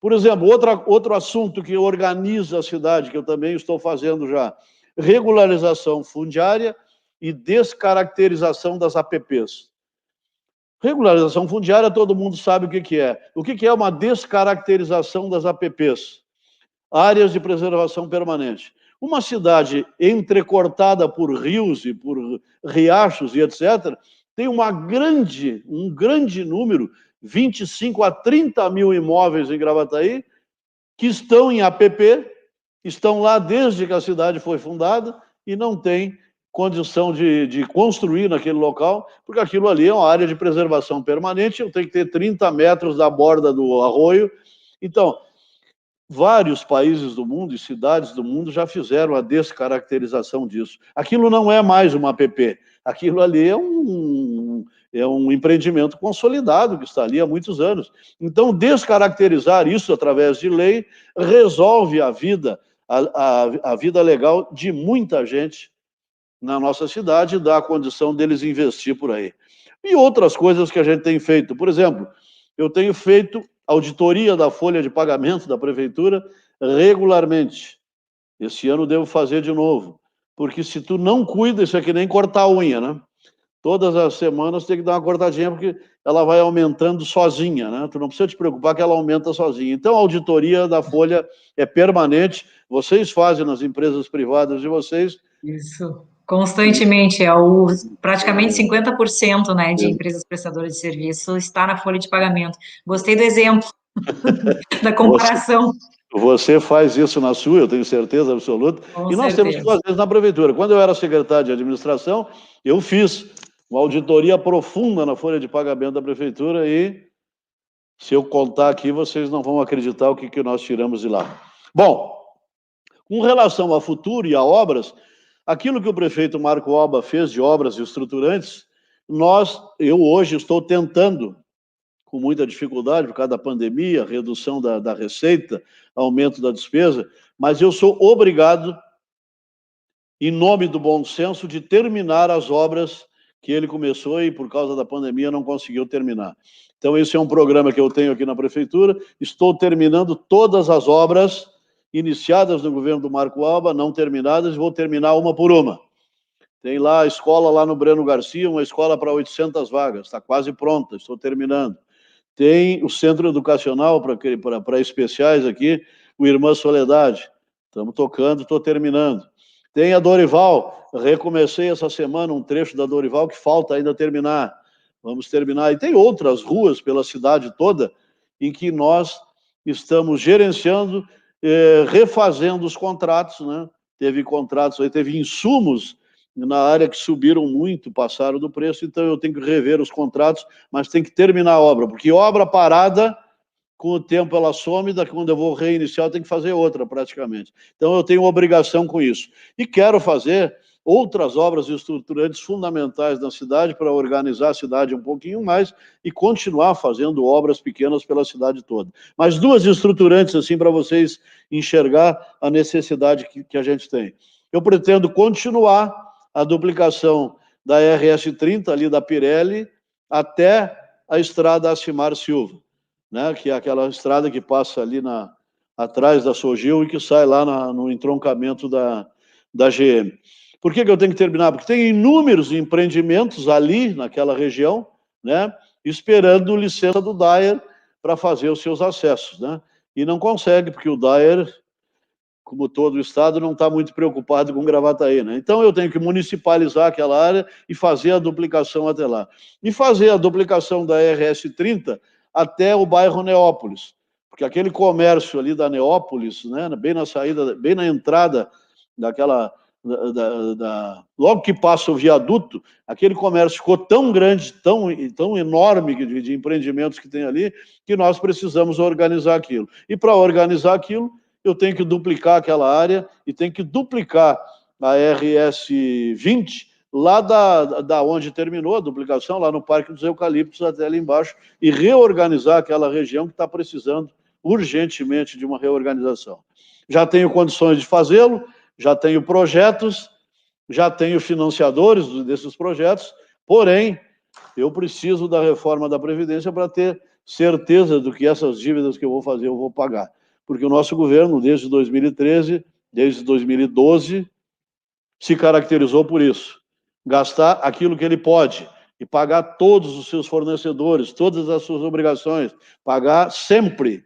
Por exemplo, outro assunto que organiza a cidade, que eu também estou fazendo já, regularização fundiária e descaracterização das APPs. Regularização fundiária, todo mundo sabe o que é. O que é uma descaracterização das APPs? Áreas de preservação permanente. Uma cidade entrecortada por rios e por riachos e etc., tem um grande número, 25 a 30 mil imóveis em Gravataí, que estão em APP, estão lá desde que a cidade foi fundada e não tem condição de construir naquele local, porque aquilo ali é uma área de preservação permanente, eu tenho que ter 30 metros da borda do arroio. Então, vários países do mundo e cidades do mundo já fizeram a descaracterização disso. Aquilo não é mais uma APP, aquilo ali é um empreendimento consolidado que está ali há muitos anos. Então, descaracterizar isso através de lei resolve a vida legal de muita gente na nossa cidade e dá a condição deles investir por aí. E outras coisas que a gente tem feito. Por exemplo, eu tenho feito auditoria da folha de pagamento da prefeitura regularmente. Esse ano devo fazer de novo, porque se tu não cuida, isso é que nem cortar a unha, né? Todas as semanas tem que dar uma cortadinha, porque ela vai aumentando sozinha, né? Tu não precisa te preocupar que ela aumenta sozinha. Então, a auditoria da folha é permanente, vocês fazem nas empresas privadas de vocês. Isso. Constantemente, praticamente 50%, né, de empresas prestadoras de serviço está na folha de pagamento. Gostei do exemplo, da comparação. Você faz isso na sua, eu tenho certeza absoluta. Com e nós certeza. temos que fazer isso na prefeitura. Quando eu era secretário de administração, eu fiz uma auditoria profunda na folha de pagamento da prefeitura e, se eu contar aqui, vocês não vão acreditar o que nós tiramos de lá. Bom, com relação ao futuro e a obras, aquilo que o prefeito Marco Alba fez de obras estruturantes, eu hoje estou tentando, com muita dificuldade por causa da pandemia, redução da receita, aumento da despesa, mas eu sou obrigado, em nome do bom senso, de terminar as obras que ele começou e, por causa da pandemia, não conseguiu terminar. Então, esse é um programa que eu tenho aqui na prefeitura, estou terminando todas as obras iniciadas no governo do Marco Alba, não terminadas, e vou terminar uma por uma. Tem lá a escola lá no Breno Garcia, uma escola para 800 vagas, está quase pronta, estou terminando. Tem o centro educacional para especiais aqui, o Irmã Soledade, estamos tocando, estou terminando. Tem a Dorival, recomecei essa semana um trecho da Dorival que falta ainda terminar, vamos terminar. E tem outras ruas pela cidade toda em que nós estamos gerenciando, refazendo os contratos, né? Teve contratos aí, teve insumos na área que subiram muito, passaram do preço, então eu tenho que rever os contratos, mas tem que terminar a obra, porque obra parada, com o tempo ela some, quando eu vou reiniciar eu tenho que fazer outra praticamente. Então eu tenho obrigação com isso. E quero fazer outras obras estruturantes fundamentais na cidade para organizar a cidade um pouquinho mais e continuar fazendo obras pequenas pela cidade toda. Mas duas estruturantes, assim, para vocês enxergar a necessidade que a gente tem. Eu pretendo continuar a duplicação da RS-30, ali da Pirelli, até a estrada Acimar Silva, né? Que é aquela estrada que passa ali atrás da Sogil e que sai lá no entroncamento da GM. Por que eu tenho que terminar? Porque tem inúmeros empreendimentos ali, naquela região, né? Esperando licença do DAER para fazer os seus acessos, né? E não consegue, porque o DAER, como todo o estado, não está muito preocupado com Gravataí, né? Então eu tenho que municipalizar aquela área e fazer a duplicação até lá. E fazer a duplicação da RS-30 até o bairro Neópolis, porque aquele comércio ali da Neópolis, né, bem na saída, bem na entrada logo que passa o viaduto, aquele comércio ficou tão grande, tão enorme de empreendimentos que tem ali, que nós precisamos organizar aquilo. E para organizar aquilo, eu tenho que duplicar aquela área e tenho que duplicar a RS 20, lá da onde terminou a duplicação, lá no Parque dos Eucaliptos, até ali embaixo, e reorganizar aquela região que está precisando urgentemente de uma reorganização. Já tenho condições de fazê-lo, já tenho projetos, já tenho financiadores desses projetos, porém, eu preciso da reforma da Previdência para ter certeza do que essas dívidas que eu vou fazer eu vou pagar. Porque o nosso governo, desde 2013, desde 2012, se caracterizou por isso. Gastar aquilo que ele pode e pagar todos os seus fornecedores, todas as suas obrigações, pagar sempre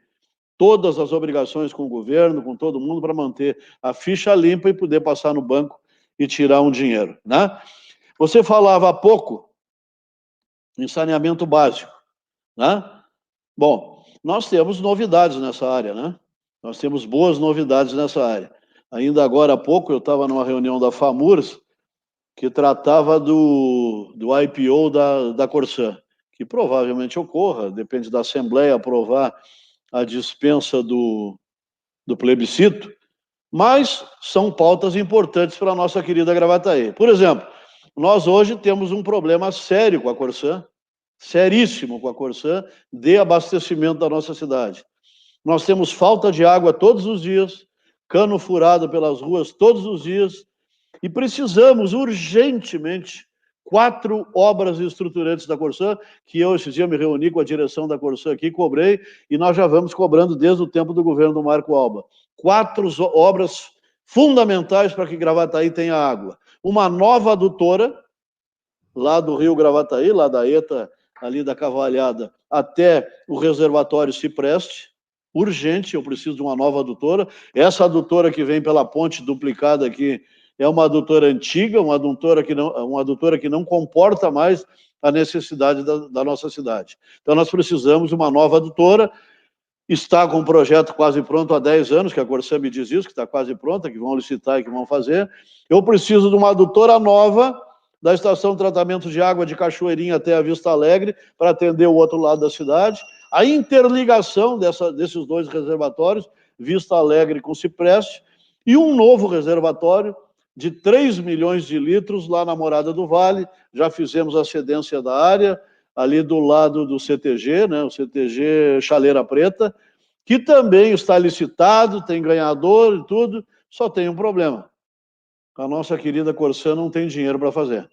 todas as obrigações com o governo, com todo mundo, para manter a ficha limpa e poder passar no banco e tirar um dinheiro, né? Você falava há pouco em saneamento básico, né? Bom, nós temos novidades nessa área, né? Nós temos boas novidades nessa área. Ainda agora há pouco eu estava numa reunião da FAMURS que tratava do IPO da Corsã, que provavelmente ocorra, depende da Assembleia aprovar a dispensa do plebiscito, mas são pautas importantes para a nossa querida Gravataí. Por exemplo, nós hoje temos um problema sério com a Corsã, seríssimo com a Corsã, de abastecimento da nossa cidade. Nós temos falta de água todos os dias, cano furado pelas ruas todos os dias, e precisamos urgentemente 4 obras estruturantes da Corsã, que eu, esse dia, me reuni com a direção da Corsã aqui, cobrei, e nós já vamos cobrando desde o tempo do governo do Marco Alba. 4 obras fundamentais para que Gravataí tenha água. Uma nova adutora, lá do Rio Gravataí, lá da ETA, ali da Cavalhada, até o reservatório Cipreste, urgente, eu preciso de uma nova adutora. Essa adutora que vem pela ponte duplicada aqui, é uma adutora antiga, uma adutora que não comporta mais a necessidade da nossa cidade. Então, nós precisamos de uma nova adutora. Está com um projeto quase pronto há 10 anos, que a Corsã me diz isso, que está quase pronta, que vão licitar e que vão fazer. Eu preciso de uma adutora nova da estação de tratamento de água de Cachoeirinha até a Vista Alegre, para atender o outro lado da cidade. A interligação desses 2 reservatórios, Vista Alegre com Cipreste, e um novo reservatório de 3 milhões de litros lá na Morada do Vale. Já fizemos a cedência da área, ali do lado do CTG, né, o CTG Chaleira Preta, que também está licitado, tem ganhador e tudo, só tem um problema. A nossa querida Corsã não tem dinheiro para fazer.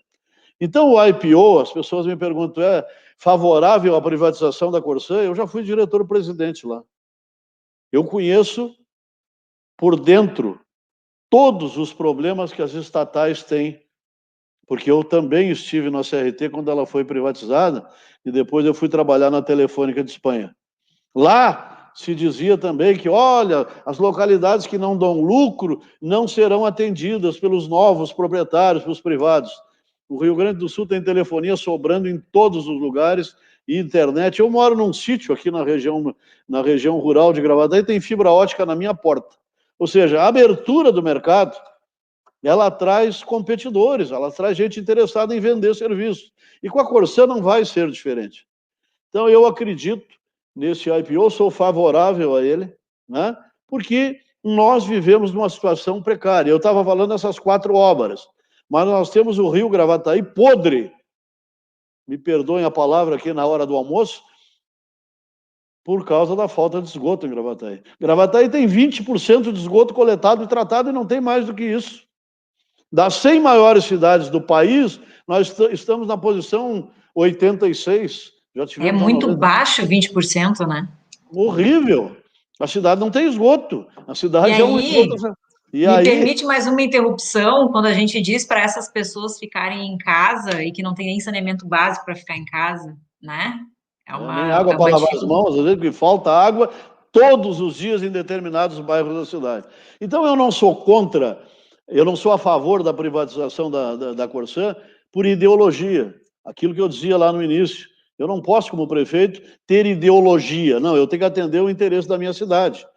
Então, o IPO, as pessoas me perguntam, é favorável à privatização da Corsã? Eu já fui diretor-presidente lá. Eu conheço por dentro todos os problemas que as estatais têm, porque eu também estive na CRT quando ela foi privatizada, e depois eu fui trabalhar na Telefônica de Espanha. Lá se dizia também que, olha, as localidades que não dão lucro não serão atendidas pelos novos proprietários, pelos privados. O Rio Grande do Sul tem telefonia sobrando em todos os lugares e internet. Eu moro num sítio aqui na região rural de Gravataí, tem fibra ótica na minha porta. Ou seja, a abertura do mercado, ela traz competidores, ela traz gente interessada em vender serviços. E com a Corsã não vai ser diferente. Então, eu acredito nesse IPO, sou favorável a ele, né? Porque nós vivemos numa situação precária. Eu estava falando dessas 4 obras, mas nós temos o Rio Gravataí podre, me perdoem a palavra aqui na hora do almoço, por causa da falta de esgoto em Gravataí. Gravataí tem 20% de esgoto coletado e tratado e não tem mais do que isso. Das 100 maiores cidades do país, nós estamos na posição 86. Já tivemos é muito baixo 20%, né? Horrível. A cidade não tem esgoto. A cidade e é um aí, esgoto. E me aí, permite mais uma interrupção, quando a gente diz para essas pessoas ficarem em casa e que não tem nem saneamento básico para ficar em casa, né? nem água para lavar as mãos, às vezes que falta água todos os dias em determinados bairros da cidade. Então, eu não sou contra, eu não sou a favor da privatização da Corsã por ideologia. Aquilo que eu dizia lá no início. Eu não posso, como prefeito, ter ideologia. Não, eu tenho que atender o interesse da minha cidade.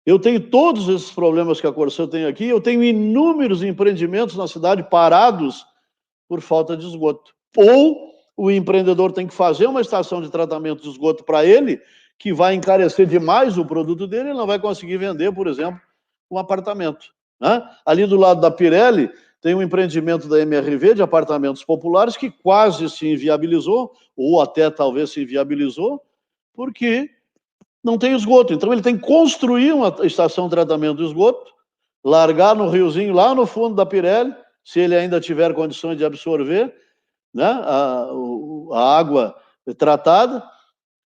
Eu tenho todos esses problemas que a Corsã tem aqui, eu tenho inúmeros empreendimentos na cidade parados por falta de esgoto. Ou o empreendedor tem que fazer uma estação de tratamento de esgoto para ele, que vai encarecer demais o produto dele, ele não vai conseguir vender, por exemplo, um apartamento. Né? Ali do lado da Pirelli, tem um empreendimento da MRV de apartamentos populares que quase se inviabilizou, ou até talvez se inviabilizou, porque não tem esgoto. Então ele tem que construir uma estação de tratamento de esgoto, largar no riozinho lá no fundo da Pirelli, se ele ainda tiver condições de absorver, né, a água tratada,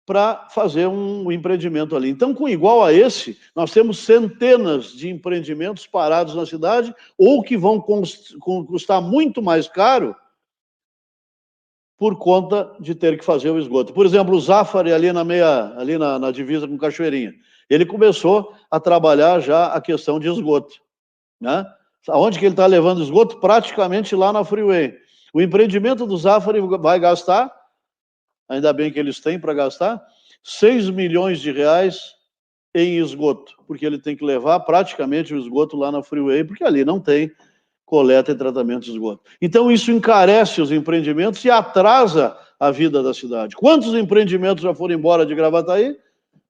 para fazer um empreendimento ali. Então, com igual a esse, nós temos centenas de empreendimentos parados na cidade, ou que vão custar muito mais caro por conta de ter que fazer o esgoto. Por exemplo, o Zafari, ali na divisa com Cachoeirinha, ele começou a trabalhar já a questão de esgoto. Né? Aonde que ele está levando esgoto? Praticamente lá na Freeway. O empreendimento do Zafari vai gastar, ainda bem que eles têm para gastar, 6 milhões de reais em esgoto, porque ele tem que levar praticamente o esgoto lá na Freeway, porque ali não tem coleta e tratamento de esgoto. Então, isso encarece os empreendimentos e atrasa a vida da cidade. Quantos empreendimentos já foram embora de Gravataí?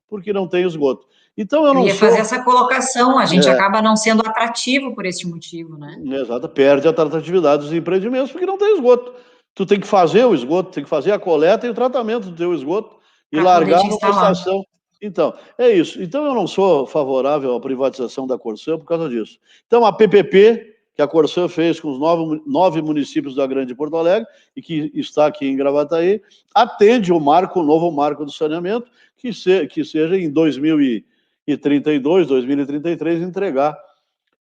Porque não tem esgoto. Então, eu não sou... fazer essa colocação, a gente acaba não sendo atrativo por esse motivo, né? Exato, perde a atratividade dos empreendimentos porque não tem esgoto. Tu tem que fazer o esgoto, tem que fazer a coleta e o tratamento do teu esgoto e largar numa estação. Então, é isso. Então, eu não sou favorável à privatização da Corsã por causa disso. Então, a PPP, que a Corsã fez com os 9 municípios da Grande Porto Alegre e que está aqui em Gravataí, atende o novo marco do saneamento, que seja em 2032, 2033, entregar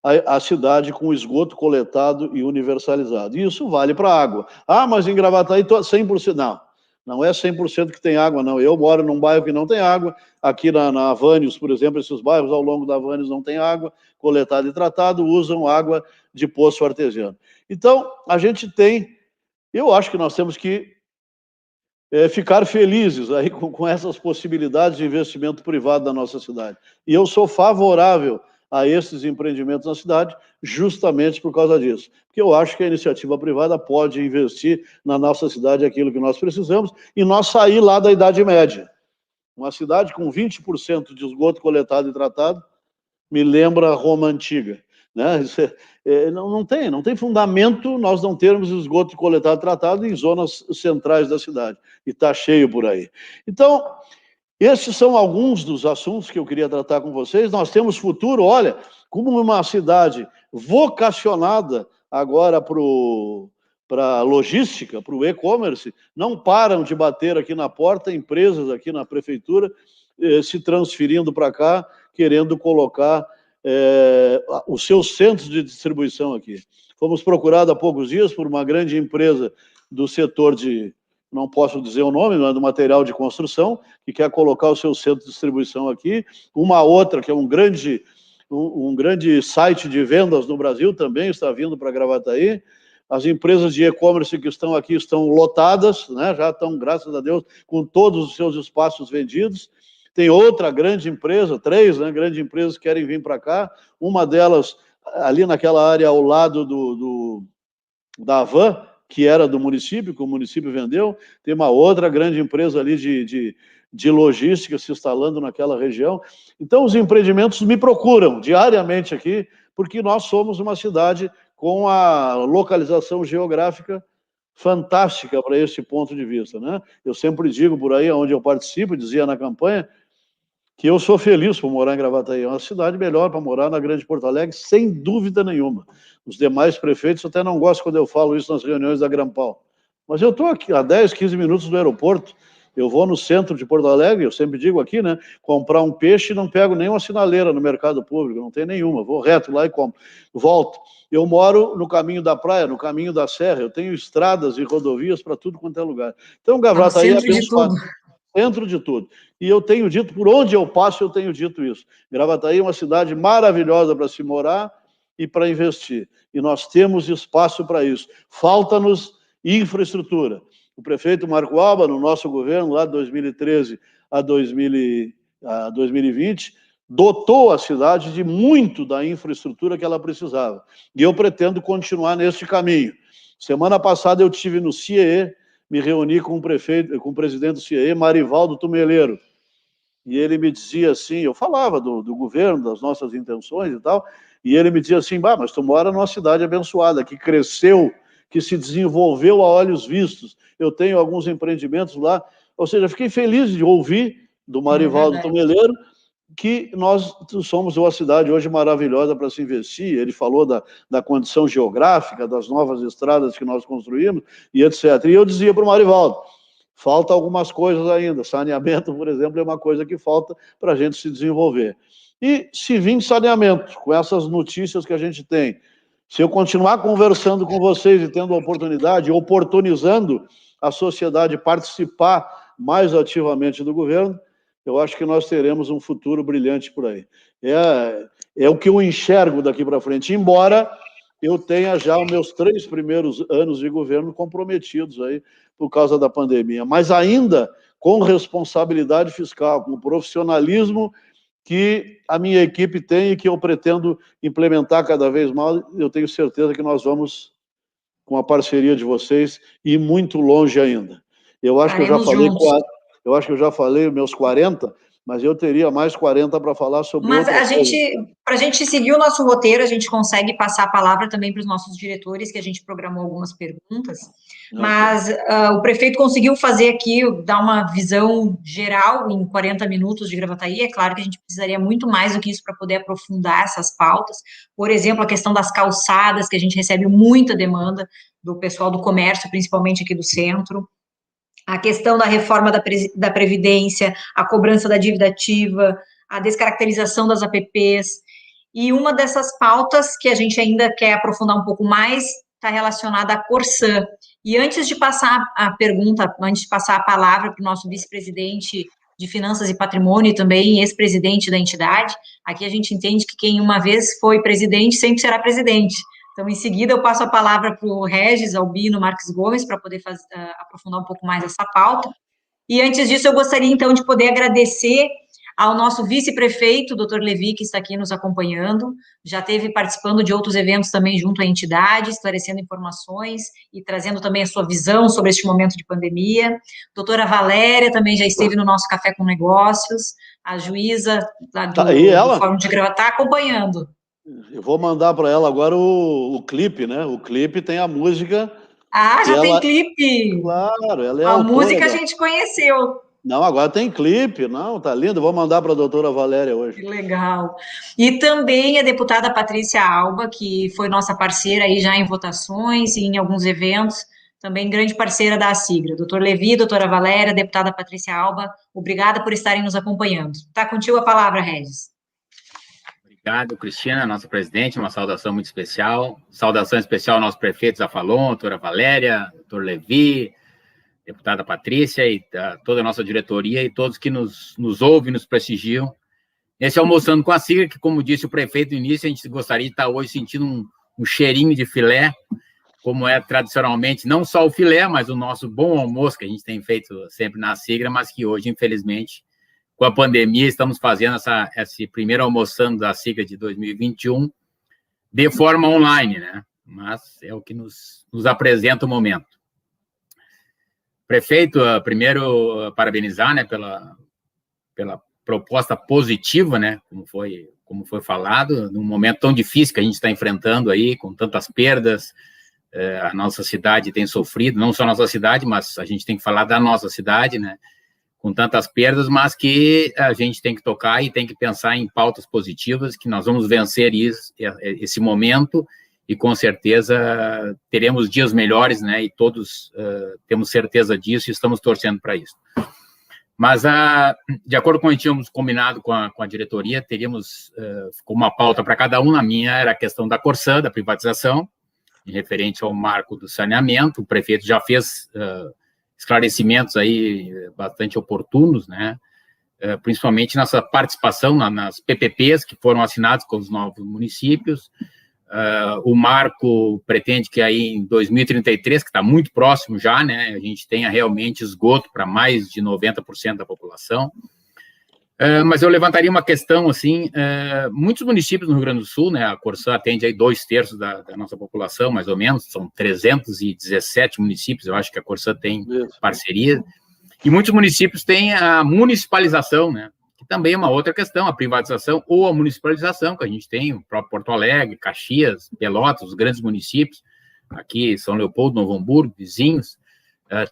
a cidade com esgoto coletado e universalizado. E isso vale para a água. Ah, mas em Gravataí 100%. Não é 100% que tem água, não. Eu moro num bairro que não tem água. Aqui na Havânios, por exemplo, esses bairros ao longo da Havânios não tem água, coletado e tratado, usam água de poço artesiano. Então, a gente tem... Eu acho que nós temos que ficar felizes aí com essas possibilidades de investimento privado da nossa cidade. E eu sou favorável a esses empreendimentos na cidade, justamente por causa disso. Porque eu acho que a iniciativa privada pode investir na nossa cidade aquilo que nós precisamos e nós sair lá da Idade Média. Uma cidade com 20% de esgoto coletado e tratado me lembra Roma Antiga. Né? Não tem fundamento nós não termos esgoto coletado e tratado em zonas centrais da cidade. E está cheio por aí. Então, esses são alguns dos assuntos que eu queria tratar com vocês. Nós temos futuro, olha, como uma cidade vocacionada agora para a logística, para o e-commerce, não param de bater aqui na porta empresas aqui na prefeitura se transferindo para cá, querendo colocar os seus centros de distribuição aqui. Fomos procurados há poucos dias por uma grande empresa do setor de... não posso dizer o nome, mas do material de construção, que quer colocar o seu centro de distribuição aqui. Uma outra, que é um grande site de vendas no Brasil, também está vindo para Gravataí. As empresas de e-commerce que estão aqui estão lotadas, né? Já estão, graças a Deus, com todos os seus espaços vendidos. Tem outra grande empresa, 3 grandes empresas que querem vir para cá. Uma delas, ali naquela área ao lado da Havan, que era do município, que o município vendeu. Tem uma outra grande empresa ali de logística se instalando naquela região. Então, os empreendimentos me procuram diariamente aqui, porque nós somos uma cidade com a localização geográfica fantástica para esse ponto de vista. Né? Eu sempre digo por aí, onde eu participo, dizia na campanha, que eu sou feliz por morar em Gravataí. É uma cidade melhor para morar na Grande Porto Alegre, sem dúvida nenhuma. Os demais prefeitos até não gostam quando eu falo isso nas reuniões da Grampal. Mas eu estou aqui a 10, 15 minutos do aeroporto, eu vou no centro de Porto Alegre, eu sempre digo aqui, né, comprar um peixe e não pego nenhuma sinaleira no mercado público, não tem nenhuma, vou reto lá e compro. Volto. Eu moro no caminho da praia, no caminho da serra, eu tenho estradas e rodovias para tudo quanto é lugar. Então, Gravataí é abençoado. Dentro de tudo. E eu tenho dito, por onde eu passo, eu tenho dito isso. Gravataí é uma cidade maravilhosa para se morar e para investir. E nós temos espaço para isso. Falta-nos infraestrutura. O prefeito Marco Alba, no nosso governo, lá de 2013 a 2020, dotou a cidade de muito da infraestrutura que ela precisava. E eu pretendo continuar neste caminho. Semana passada eu estive no CIEE, me reuni com o presidente do CIEE, Marivaldo Tumeleiro, e ele me dizia assim, eu falava do governo, das nossas intenções e tal, e ele me dizia assim, mas tu mora numa cidade abençoada, que cresceu, que se desenvolveu a olhos vistos, eu tenho alguns empreendimentos lá, ou seja, fiquei feliz de ouvir do Marivaldo Tumeleiro que nós somos uma cidade hoje maravilhosa para se investir. Ele falou da condição geográfica, das novas estradas que nós construímos, e etc. E eu dizia para o Marivaldo, falta algumas coisas ainda. Saneamento, por exemplo, é uma coisa que falta para a gente se desenvolver. E se vir saneamento, com essas notícias que a gente tem, se eu continuar conversando com vocês e tendo a oportunidade, oportunizando a sociedade participar mais ativamente do governo, eu acho que nós teremos um futuro brilhante por aí. É o que eu enxergo daqui para frente, embora eu tenha já os meus 3 primeiros anos de governo comprometidos aí por causa da pandemia, mas ainda com responsabilidade fiscal, com o profissionalismo que a minha equipe tem e que eu pretendo implementar cada vez mais. Eu tenho certeza que nós vamos, com a parceria de vocês, ir muito longe ainda. Eu acho que eu já falei meus 40, mas eu teria mais 40 para falar sobre outras coisas. Para a gente seguir o nosso roteiro, a gente consegue passar a palavra também para os nossos diretores, que a gente programou algumas perguntas, mas o prefeito conseguiu fazer aqui, dar uma visão geral em 40 minutos de Gravataí. É claro que a gente precisaria muito mais do que isso para poder aprofundar essas pautas. Por exemplo, a questão das calçadas, que a gente recebe muita demanda do pessoal do comércio, principalmente aqui do centro. A questão da reforma da Previdência, a cobrança da dívida ativa, a descaracterização das APPs, e uma dessas pautas que a gente ainda quer aprofundar um pouco mais está relacionada à Corsã. E antes de passar a pergunta, antes de passar a palavra para o nosso vice-presidente de Finanças e Patrimônio e também ex-presidente da entidade, aqui a gente entende que quem uma vez foi presidente sempre será presidente. Então, em seguida, eu passo a palavra para o Regis Albino Marques Gomes, para poder aprofundar um pouco mais essa pauta. E antes disso, eu gostaria, então, de poder agradecer ao nosso vice-prefeito, doutor Levi, que está aqui nos acompanhando, já esteve participando de outros eventos também junto à entidade, esclarecendo informações e trazendo também a sua visão sobre este momento de pandemia. Doutora Valéria também já esteve no nosso Café com Negócios, a juíza lá do Fórum de Gravataí está acompanhando. Eu vou mandar para ela agora o clipe, né? O clipe tem a música. Já tem clipe? Claro, ela é a música a gente conheceu. Não, agora tem clipe. Não, tá lindo. Vou mandar para a doutora Valéria hoje. Que legal. E também a deputada Patrícia Alba, que foi nossa parceira aí já em votações e em alguns eventos, também grande parceira da Assigra. Doutor Levi, doutora Valéria, deputada Patrícia Alba, obrigada por estarem nos acompanhando. Tá contigo a palavra, Regis. Obrigado, Cristina, nossa presidente, uma saudação muito especial. Saudação especial ao nosso prefeito Zafalon, doutora Valéria, doutor Levi, deputada Patrícia e toda a nossa diretoria e todos que nos ouvem e nos prestigiam. Esse é Almoçando com a Assigra, que, como disse o prefeito no início, a gente gostaria de estar hoje sentindo um cheirinho de filé, como é tradicionalmente, não só o filé, mas o nosso bom almoço que a gente tem feito sempre na Assigra, mas que hoje, infelizmente, com a pandemia, estamos fazendo esse primeiro Almoçando da Assigra de 2021 de forma online, né? Mas é o que nos apresenta o momento. Prefeito, primeiro, parabenizar, né, pela proposta positiva, né, como foi falado, num momento tão difícil que a gente está enfrentando aí, com tantas perdas. A nossa cidade tem sofrido, não só a nossa cidade, mas a gente tem que falar da nossa cidade, né, com tantas perdas, mas que a gente tem que tocar e tem que pensar em pautas positivas, que nós vamos vencer esse momento e, com certeza, teremos dias melhores, né, e todos temos certeza disso e estamos torcendo para isso. Mas, de acordo com o que tínhamos combinado com a diretoria, teríamos uma pauta para cada um. A minha era a questão da Corsã, da privatização, referente ao marco do saneamento. O prefeito já fez esclarecimentos aí bastante oportunos, né? Principalmente nessa participação nas PPPs que foram assinadas com os novos municípios. O marco pretende que aí em 2033, que está muito próximo já, né, a gente tenha realmente esgoto para mais de 90% da população. Mas eu levantaria uma questão, assim, muitos municípios no Rio Grande do Sul, né, a Corsã atende aí 2/3 da nossa população, mais ou menos, são 317 municípios, eu acho que a Corsã tem parceria, e muitos municípios têm a municipalização, né, que também é uma outra questão, a privatização ou a municipalização, que a gente tem, o próprio Porto Alegre, Caxias, Pelotas, os grandes municípios, aqui São Leopoldo, Novo Hamburgo, vizinhos,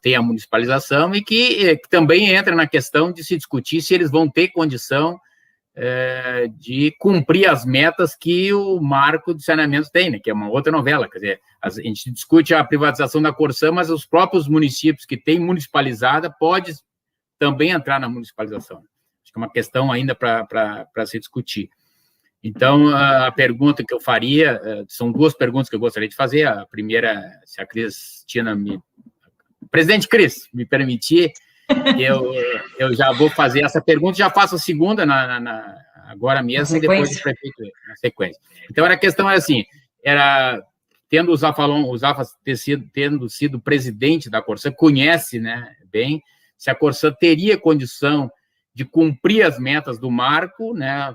tem a municipalização e que também entra na questão de se discutir se eles vão ter condição de cumprir as metas que o marco de saneamento tem, né, que é uma outra novela. Quer dizer, a gente discute a privatização da Corsã, mas os próprios municípios que têm municipalizada podem também entrar na municipalização. Acho que é uma questão ainda para se discutir. Então, a pergunta que eu faria, são duas perguntas que eu gostaria de fazer. A primeira, se a Cristina Presidente Cris, me permitir, eu já vou fazer essa pergunta, já faço a segunda agora mesmo, e depois o prefeito na sequência. Então, a questão era assim, tendo o Zafas tendo sido presidente da Corsã, conhece, né, bem, se a Corsã teria condição de cumprir as metas do marco, né,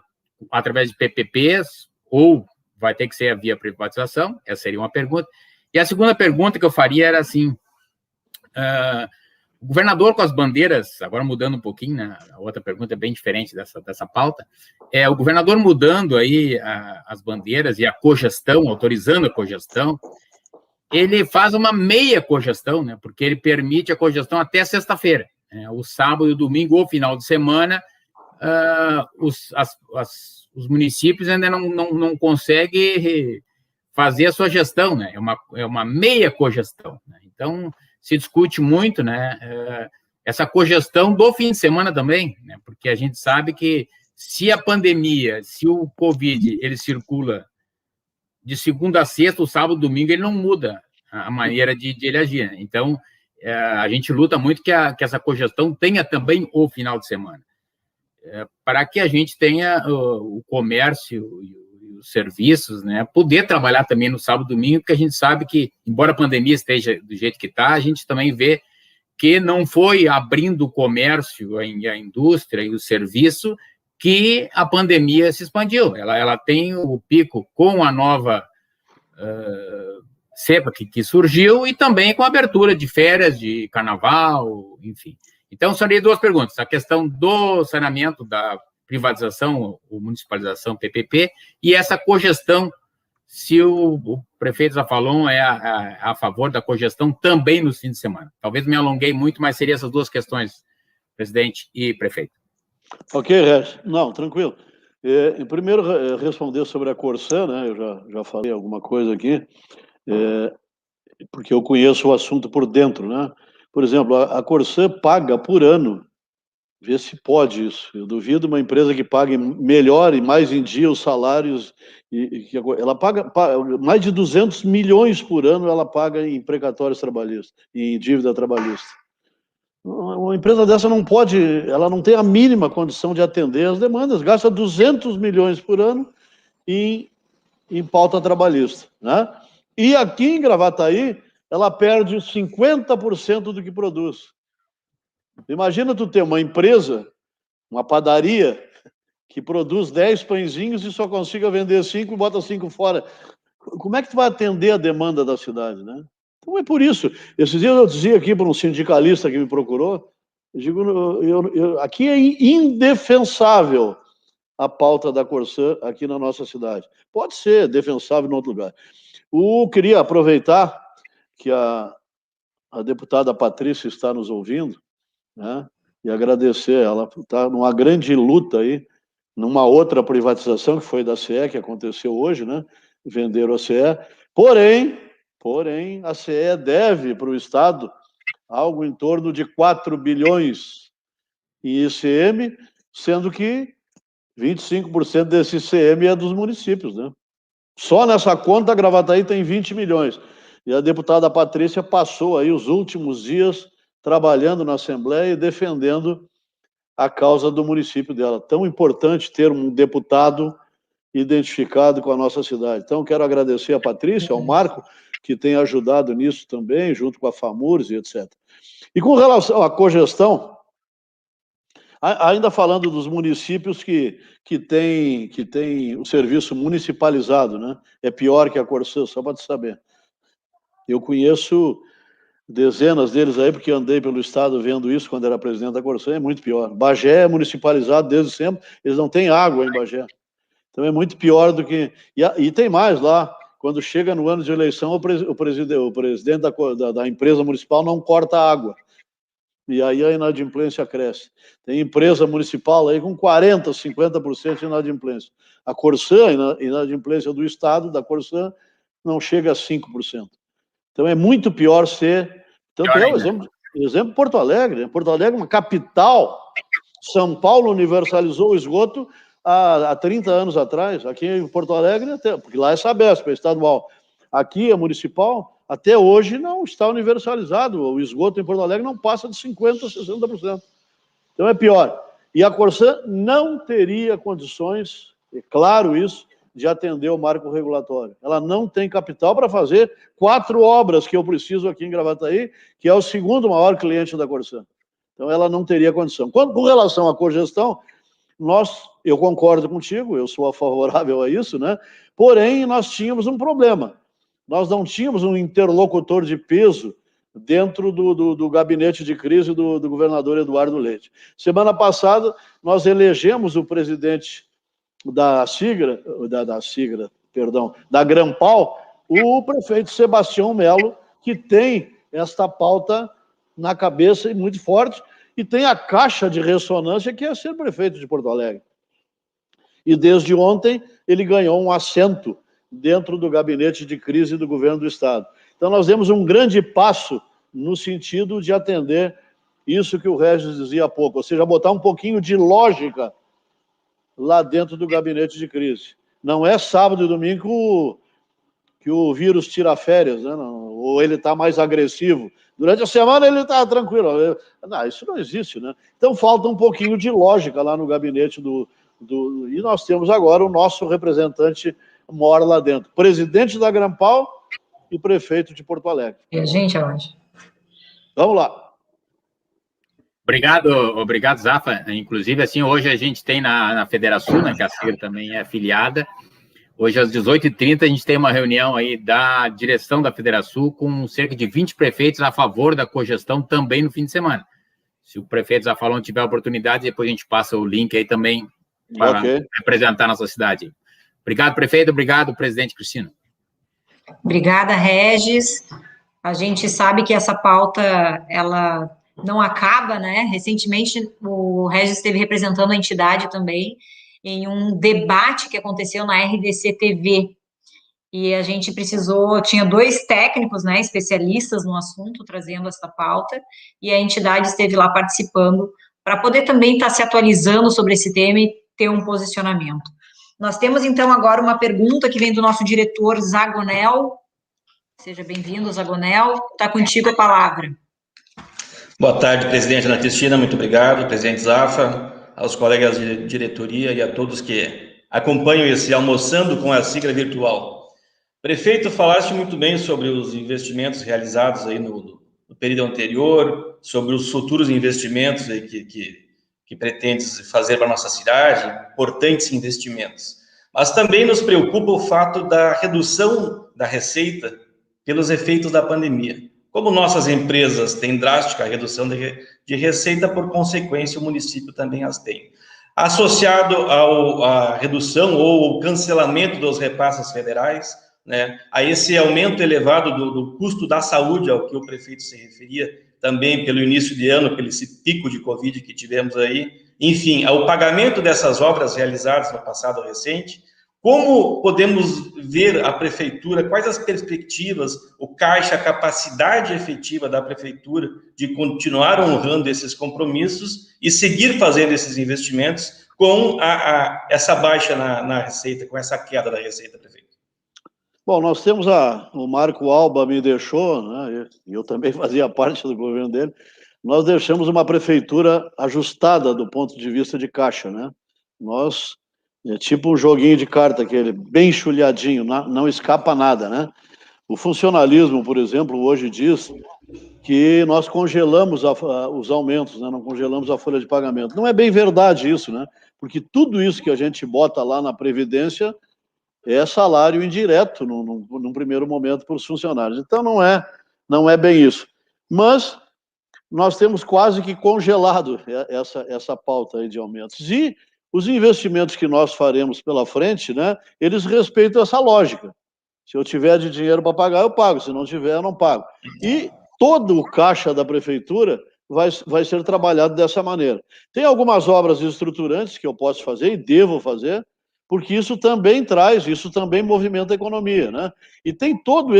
através de PPPs, ou vai ter que ser via privatização, essa seria uma pergunta. E a segunda pergunta que eu faria era assim, o governador com as bandeiras, agora mudando um pouquinho, né, a outra pergunta é bem diferente dessa pauta, o governador mudando aí as bandeiras e a cogestão, autorizando a cogestão, ele faz uma meia cogestão, né, porque ele permite a cogestão até sexta-feira, né, o sábado e o domingo ou final de semana, os municípios ainda não conseguem fazer a sua gestão, né, é uma meia cogestão, né, então se discute muito, né, essa cogestão do fim de semana também, né, porque a gente sabe que se a pandemia, se o Covid, ele circula de segunda a sexta, o sábado, domingo, ele não muda a maneira de ele agir, né? Então, a gente luta muito que essa cogestão tenha também o final de semana, para que a gente tenha o comércio e os serviços, né, poder trabalhar também no sábado e domingo, porque a gente sabe que, embora a pandemia esteja do jeito que está, a gente também vê que não foi abrindo o comércio, a indústria e o serviço que a pandemia se expandiu. Ela tem o pico com a nova cepa que surgiu e também com a abertura de férias, de carnaval, enfim. Então, só ali duas perguntas. A questão do saneamento, da privatização ou municipalização, PPP, e essa cogestão, se o prefeito Zafalon é a favor da cogestão também nos fins de semana. Talvez me alonguei muito, mas seriam essas duas questões, presidente e prefeito. Ok, Regis. Não, tranquilo. Em primeiro, responder sobre a Corsã, né? Eu já falei alguma coisa aqui, porque eu conheço o assunto por dentro, né? Por exemplo, a Corsã paga por ano, vê se pode isso. Eu duvido uma empresa que pague melhor e mais em dia os salários. Ela paga mais de 200 milhões por ano, ela paga em precatórios trabalhistas, em dívida trabalhista. Uma empresa dessa não pode, ela não tem a mínima condição de atender as demandas, gasta 200 milhões por ano em pauta trabalhista, né? E aqui em Gravataí, ela perde 50% do que produz. Imagina tu ter uma empresa, uma padaria, que produz 10 pãezinhos e só consiga vender 5 e bota 5 fora. Como é que tu vai atender a demanda da cidade, né? Então é por isso. Esses dias eu dizia aqui para um sindicalista que me procurou, eu digo, aqui é indefensável a pauta da Corsã aqui na nossa cidade. Pode ser defensável em outro lugar. Queria aproveitar que a deputada Patrícia está nos ouvindo, né, e agradecer, ela está numa grande luta aí, numa outra privatização que foi da CE, que aconteceu hoje, né, venderam a CE, porém, a CE deve para o Estado algo em torno de 4 bilhões em ICM, sendo que 25% desse ICM é dos municípios, né? Só nessa conta, a Gravataí tem 20 milhões. E a deputada Patrícia passou aí os últimos dias trabalhando na Assembleia e defendendo a causa do município dela. Tão importante ter um deputado identificado com a nossa cidade. Então, quero agradecer a Patrícia, ao Marco, que tem ajudado nisso também, junto com a FAMURS e etc. E com relação à cogestão, Ainda falando dos municípios que tem o serviço municipalizado, né? É pior que a Corsã, só para te saber. Eu conheço dezenas deles aí, porque andei pelo estado vendo isso quando era presidente da Corsã, é muito pior. Bagé é municipalizado desde sempre, eles não têm água em Bagé. Então é muito pior do que... E tem mais lá, quando chega no ano de eleição, o presidente da empresa municipal não corta água. E aí a inadimplência cresce. Tem empresa municipal aí com 40%, 50% de inadimplência. A Corsã, a inadimplência do Estado, da Corsã, não chega a 5%. Então é muito pior ser... Tanto é o exemplo Porto Alegre. Né? Porto Alegre é uma capital. São Paulo universalizou o esgoto há 30 anos atrás. Aqui em Porto Alegre, porque lá é Sabesp, é estadual. Aqui é municipal... Até hoje não está universalizado. O esgoto em Porto Alegre não passa de 50%, 60%. Então é pior. E a Corsã não teria condições, é claro isso, de atender o marco regulatório. Ela não tem capital para fazer 4 obras que eu preciso aqui em Gravataí, que é o segundo maior cliente da Corsã. Então ela não teria condição. Com relação à cogestão, eu concordo contigo, eu sou favorável a isso, né? Porém, nós tínhamos um problema. Nós não tínhamos um interlocutor de peso dentro do gabinete de crise do governador Eduardo Leite. Semana passada, nós elegemos o presidente da Grampal, o prefeito Sebastião Melo, que tem esta pauta na cabeça e muito forte, e tem a caixa de ressonância que é ser prefeito de Porto Alegre. E desde ontem ele ganhou um assento dentro do gabinete de crise do governo do Estado. Então, nós demos um grande passo no sentido de atender isso que o Regis dizia há pouco, ou seja, botar um pouquinho de lógica lá dentro do gabinete de crise. Não é sábado e domingo que o vírus tira férias, né? Ou ele está mais agressivo. Durante a semana ele está tranquilo. Não, isso não existe, né? Então, falta um pouquinho de lógica lá no gabinete e nós temos agora o nosso representante mora lá dentro. Presidente da Grampal e prefeito de Porto Alegre. E a gente aonde? Vamos lá. Obrigado, Zafa. Inclusive, assim, hoje a gente tem na Federação, né, que a Sigla também é afiliada. Hoje, às 18h30, a gente tem uma reunião aí da direção da Federação com cerca de 20 prefeitos a favor da cogestão também no fim de semana. Se o prefeito Zafalon tiver a oportunidade, depois a gente passa o link aí também para representar a nossa cidade. Obrigado, prefeito. Obrigado, presidente Cristino. Obrigada, Regis. A gente sabe que essa pauta, ela não acaba, né? Recentemente, o Regis esteve representando a entidade também em um debate que aconteceu na RDC TV. E a gente tinha 2 técnicos, né, especialistas no assunto, trazendo essa pauta, e a entidade esteve lá participando para poder também estar se atualizando sobre esse tema e ter um posicionamento. Nós temos, então, agora uma pergunta que vem do nosso diretor Zagonel. Seja bem-vindo, Zagonel. Está contigo a palavra. Boa tarde, presidente Ana Cristina. Muito obrigado, presidente Zafa, aos colegas de diretoria e a todos que acompanham esse Almoçando com a Sigla Virtual. Prefeito, falaste muito bem sobre os investimentos realizados aí no período anterior, sobre os futuros investimentos aí que pretendes fazer para a nossa cidade, importantes investimentos. Mas também nos preocupa o fato da redução da receita pelos efeitos da pandemia. Como nossas empresas têm drástica redução de receita, por consequência, o município também as tem. Associado à redução ou o cancelamento dos repasses federais, né, a esse aumento elevado do custo da saúde, ao que o prefeito se referia, também pelo início de ano, pelo esse pico de Covid que tivemos aí, enfim, ao pagamento dessas obras realizadas no passado recente, como podemos ver a prefeitura, quais as perspectivas, o caixa, a capacidade efetiva da prefeitura de continuar honrando esses compromissos e seguir fazendo esses investimentos com essa baixa na receita, com essa queda da receita, prefeito? Bom, nós temos o Marco Alba me deixou, né, e eu também fazia parte do governo dele, nós deixamos uma prefeitura ajustada do ponto de vista de caixa, né? É tipo um joguinho de carta, aquele bem chulhadinho, não escapa nada, né? O funcionalismo, por exemplo, hoje diz que nós congelamos os aumentos, né? Não congelamos a folha de pagamento. Não é bem verdade isso, né? Porque tudo isso que a gente bota lá na Previdência é salário indireto, num primeiro momento, para os funcionários. Então, não é bem isso. Mas nós temos quase que congelado essa pauta aí de aumentos. E os investimentos que nós faremos pela frente, né, eles respeitam essa lógica. Se eu tiver de dinheiro para pagar, eu pago. Se não tiver, eu não pago. E todo o caixa da prefeitura vai ser trabalhado dessa maneira. Tem algumas obras estruturantes que eu posso fazer e devo fazer, porque isso também movimenta a economia, né? E tem todo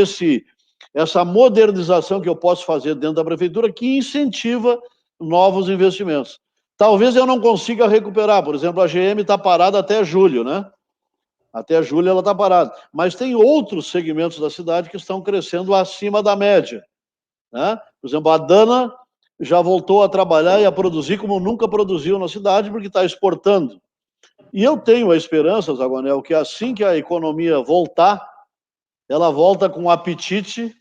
essa modernização que eu posso fazer dentro da prefeitura que incentiva novos investimentos. Talvez eu não consiga recuperar, por exemplo, a GM está parada até julho, né? Até julho ela está parada. Mas tem outros segmentos da cidade que estão crescendo acima da média, né? Por exemplo, a Dana já voltou a trabalhar e a produzir como nunca produziu na cidade, porque está exportando. E eu tenho a esperança, Zagonel, que assim que a economia voltar, ela volta com um apetite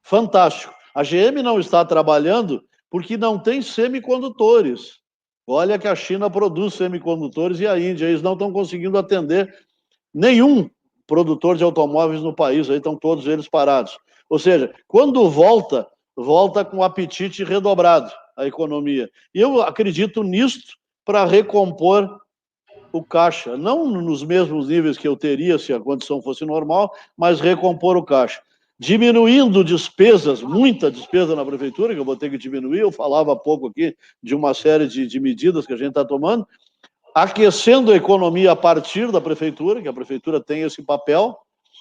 fantástico. A GM não está trabalhando porque não tem semicondutores. Olha que a China produz semicondutores e a Índia, eles não estão conseguindo atender nenhum produtor de automóveis no país, aí estão todos eles parados. Ou seja, quando volta com apetite redobrado a economia. E eu acredito nisto para recompor o caixa, não nos mesmos níveis que eu teria se a condição fosse normal, mas recompor o caixa. Diminuindo despesas, muita despesa na prefeitura, que eu vou ter que diminuir, eu falava há pouco aqui de uma série de medidas que a gente está tomando, aquecendo a economia a partir da prefeitura, que a prefeitura tem esse papel,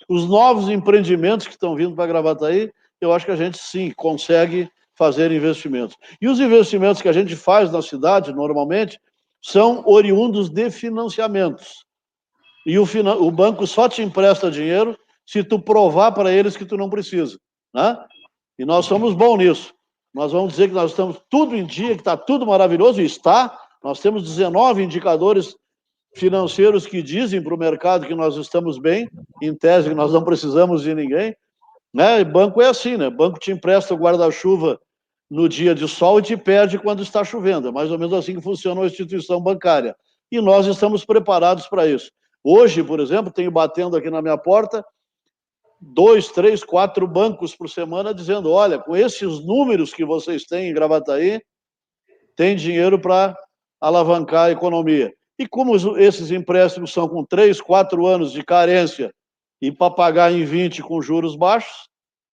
os novos empreendimentos que estão vindo para Gravataí, eu acho que a gente, sim, consegue fazer investimentos. E os investimentos que a gente faz na cidade, normalmente, são oriundos de financiamentos. E o banco só te empresta dinheiro se tu provar para eles que tu não precisa, né? E nós somos bons nisso. Nós vamos dizer que nós estamos tudo em dia, que está tudo maravilhoso, e está. Nós temos 19 indicadores financeiros que dizem para o mercado que nós estamos bem, em tese que nós não precisamos de ninguém, né? E banco é assim, né? Banco te empresta o guarda-chuva no dia de sol e te perde quando está chovendo. É mais ou menos assim que funciona a instituição bancária. E nós estamos preparados para isso. Hoje, por exemplo, tenho batendo aqui na minha porta 2, 3, 4 bancos por semana dizendo, olha, com esses números que vocês têm em Gravataí, tem dinheiro para alavancar a economia. E como esses empréstimos são com 3, 4 anos de carência e para pagar em 20 com juros baixos,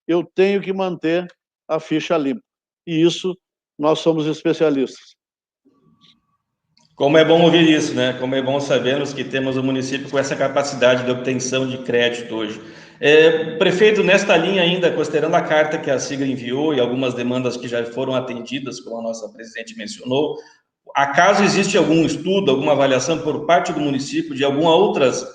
eu tenho que manter a ficha limpa. E isso nós somos especialistas. Como é bom ouvir isso, né? Como é bom sabermos que temos um município com essa capacidade de obtenção de crédito hoje. Prefeito, nesta linha ainda, considerando a carta que a SIGRA enviou e algumas demandas que já foram atendidas, como a nossa presidente mencionou, acaso existe algum estudo, alguma avaliação por parte do município de alguma outras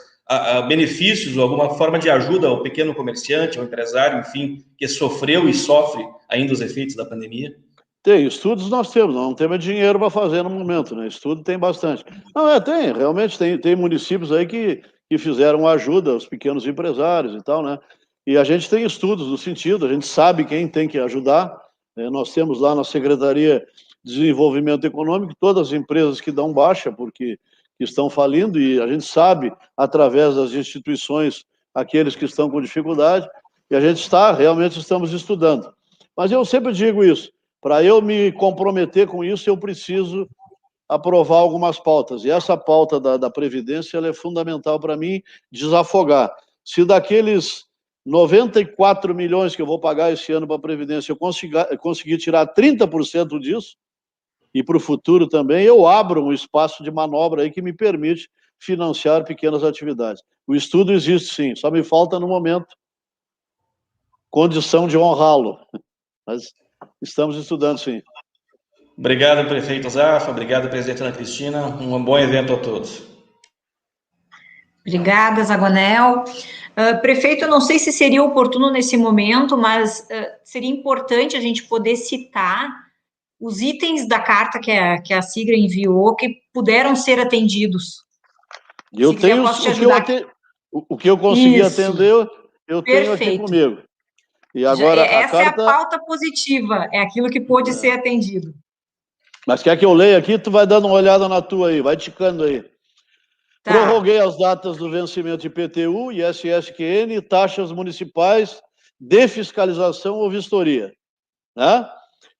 benefícios ou alguma forma de ajuda ao pequeno comerciante, ao empresário, enfim, que sofreu e sofre ainda os efeitos da pandemia? Tem, estudos nós temos, não temos dinheiro para fazer no momento, né? Estudo tem bastante. Não, tem, realmente tem municípios aí que fizeram ajuda aos pequenos empresários e tal, né? E a gente tem estudos no sentido, a gente sabe quem tem que ajudar, né? Nós temos lá na Secretaria de Desenvolvimento Econômico todas as empresas que dão baixa porque estão falindo e a gente sabe, através das instituições, aqueles que estão com dificuldade, e a gente realmente estamos estudando. Mas eu sempre digo isso, para eu me comprometer com isso, eu preciso aprovar algumas pautas. E essa pauta da Previdência ela é fundamental para mim desafogar. Se daqueles 94 milhões que eu vou pagar esse ano para a Previdência, eu conseguir tirar 30% disso, e para o futuro também, eu abro um espaço de manobra aí que me permite financiar pequenas atividades. O estudo existe sim, só me falta no momento condição de honrá-lo. Mas estamos estudando, sim. Obrigado, prefeito Zafa. Obrigado, presidente Ana Cristina. Um bom evento a todos. Obrigada, Zagonel. Prefeito, eu não sei se seria oportuno nesse momento, mas seria importante a gente poder citar os itens da carta que a SIGRA enviou que puderam ser atendidos. Eu tenho o que eu consegui atender, eu tenho aqui comigo. E agora essa é a pauta positiva, é aquilo que pôde ser atendido. Mas quer que eu leia aqui? Tu vai dando uma olhada na tua aí, vai ticando aí. Tá. Prorroguei as datas do vencimento de IPTU, ISS-QN e taxas municipais de fiscalização ou vistoria, né?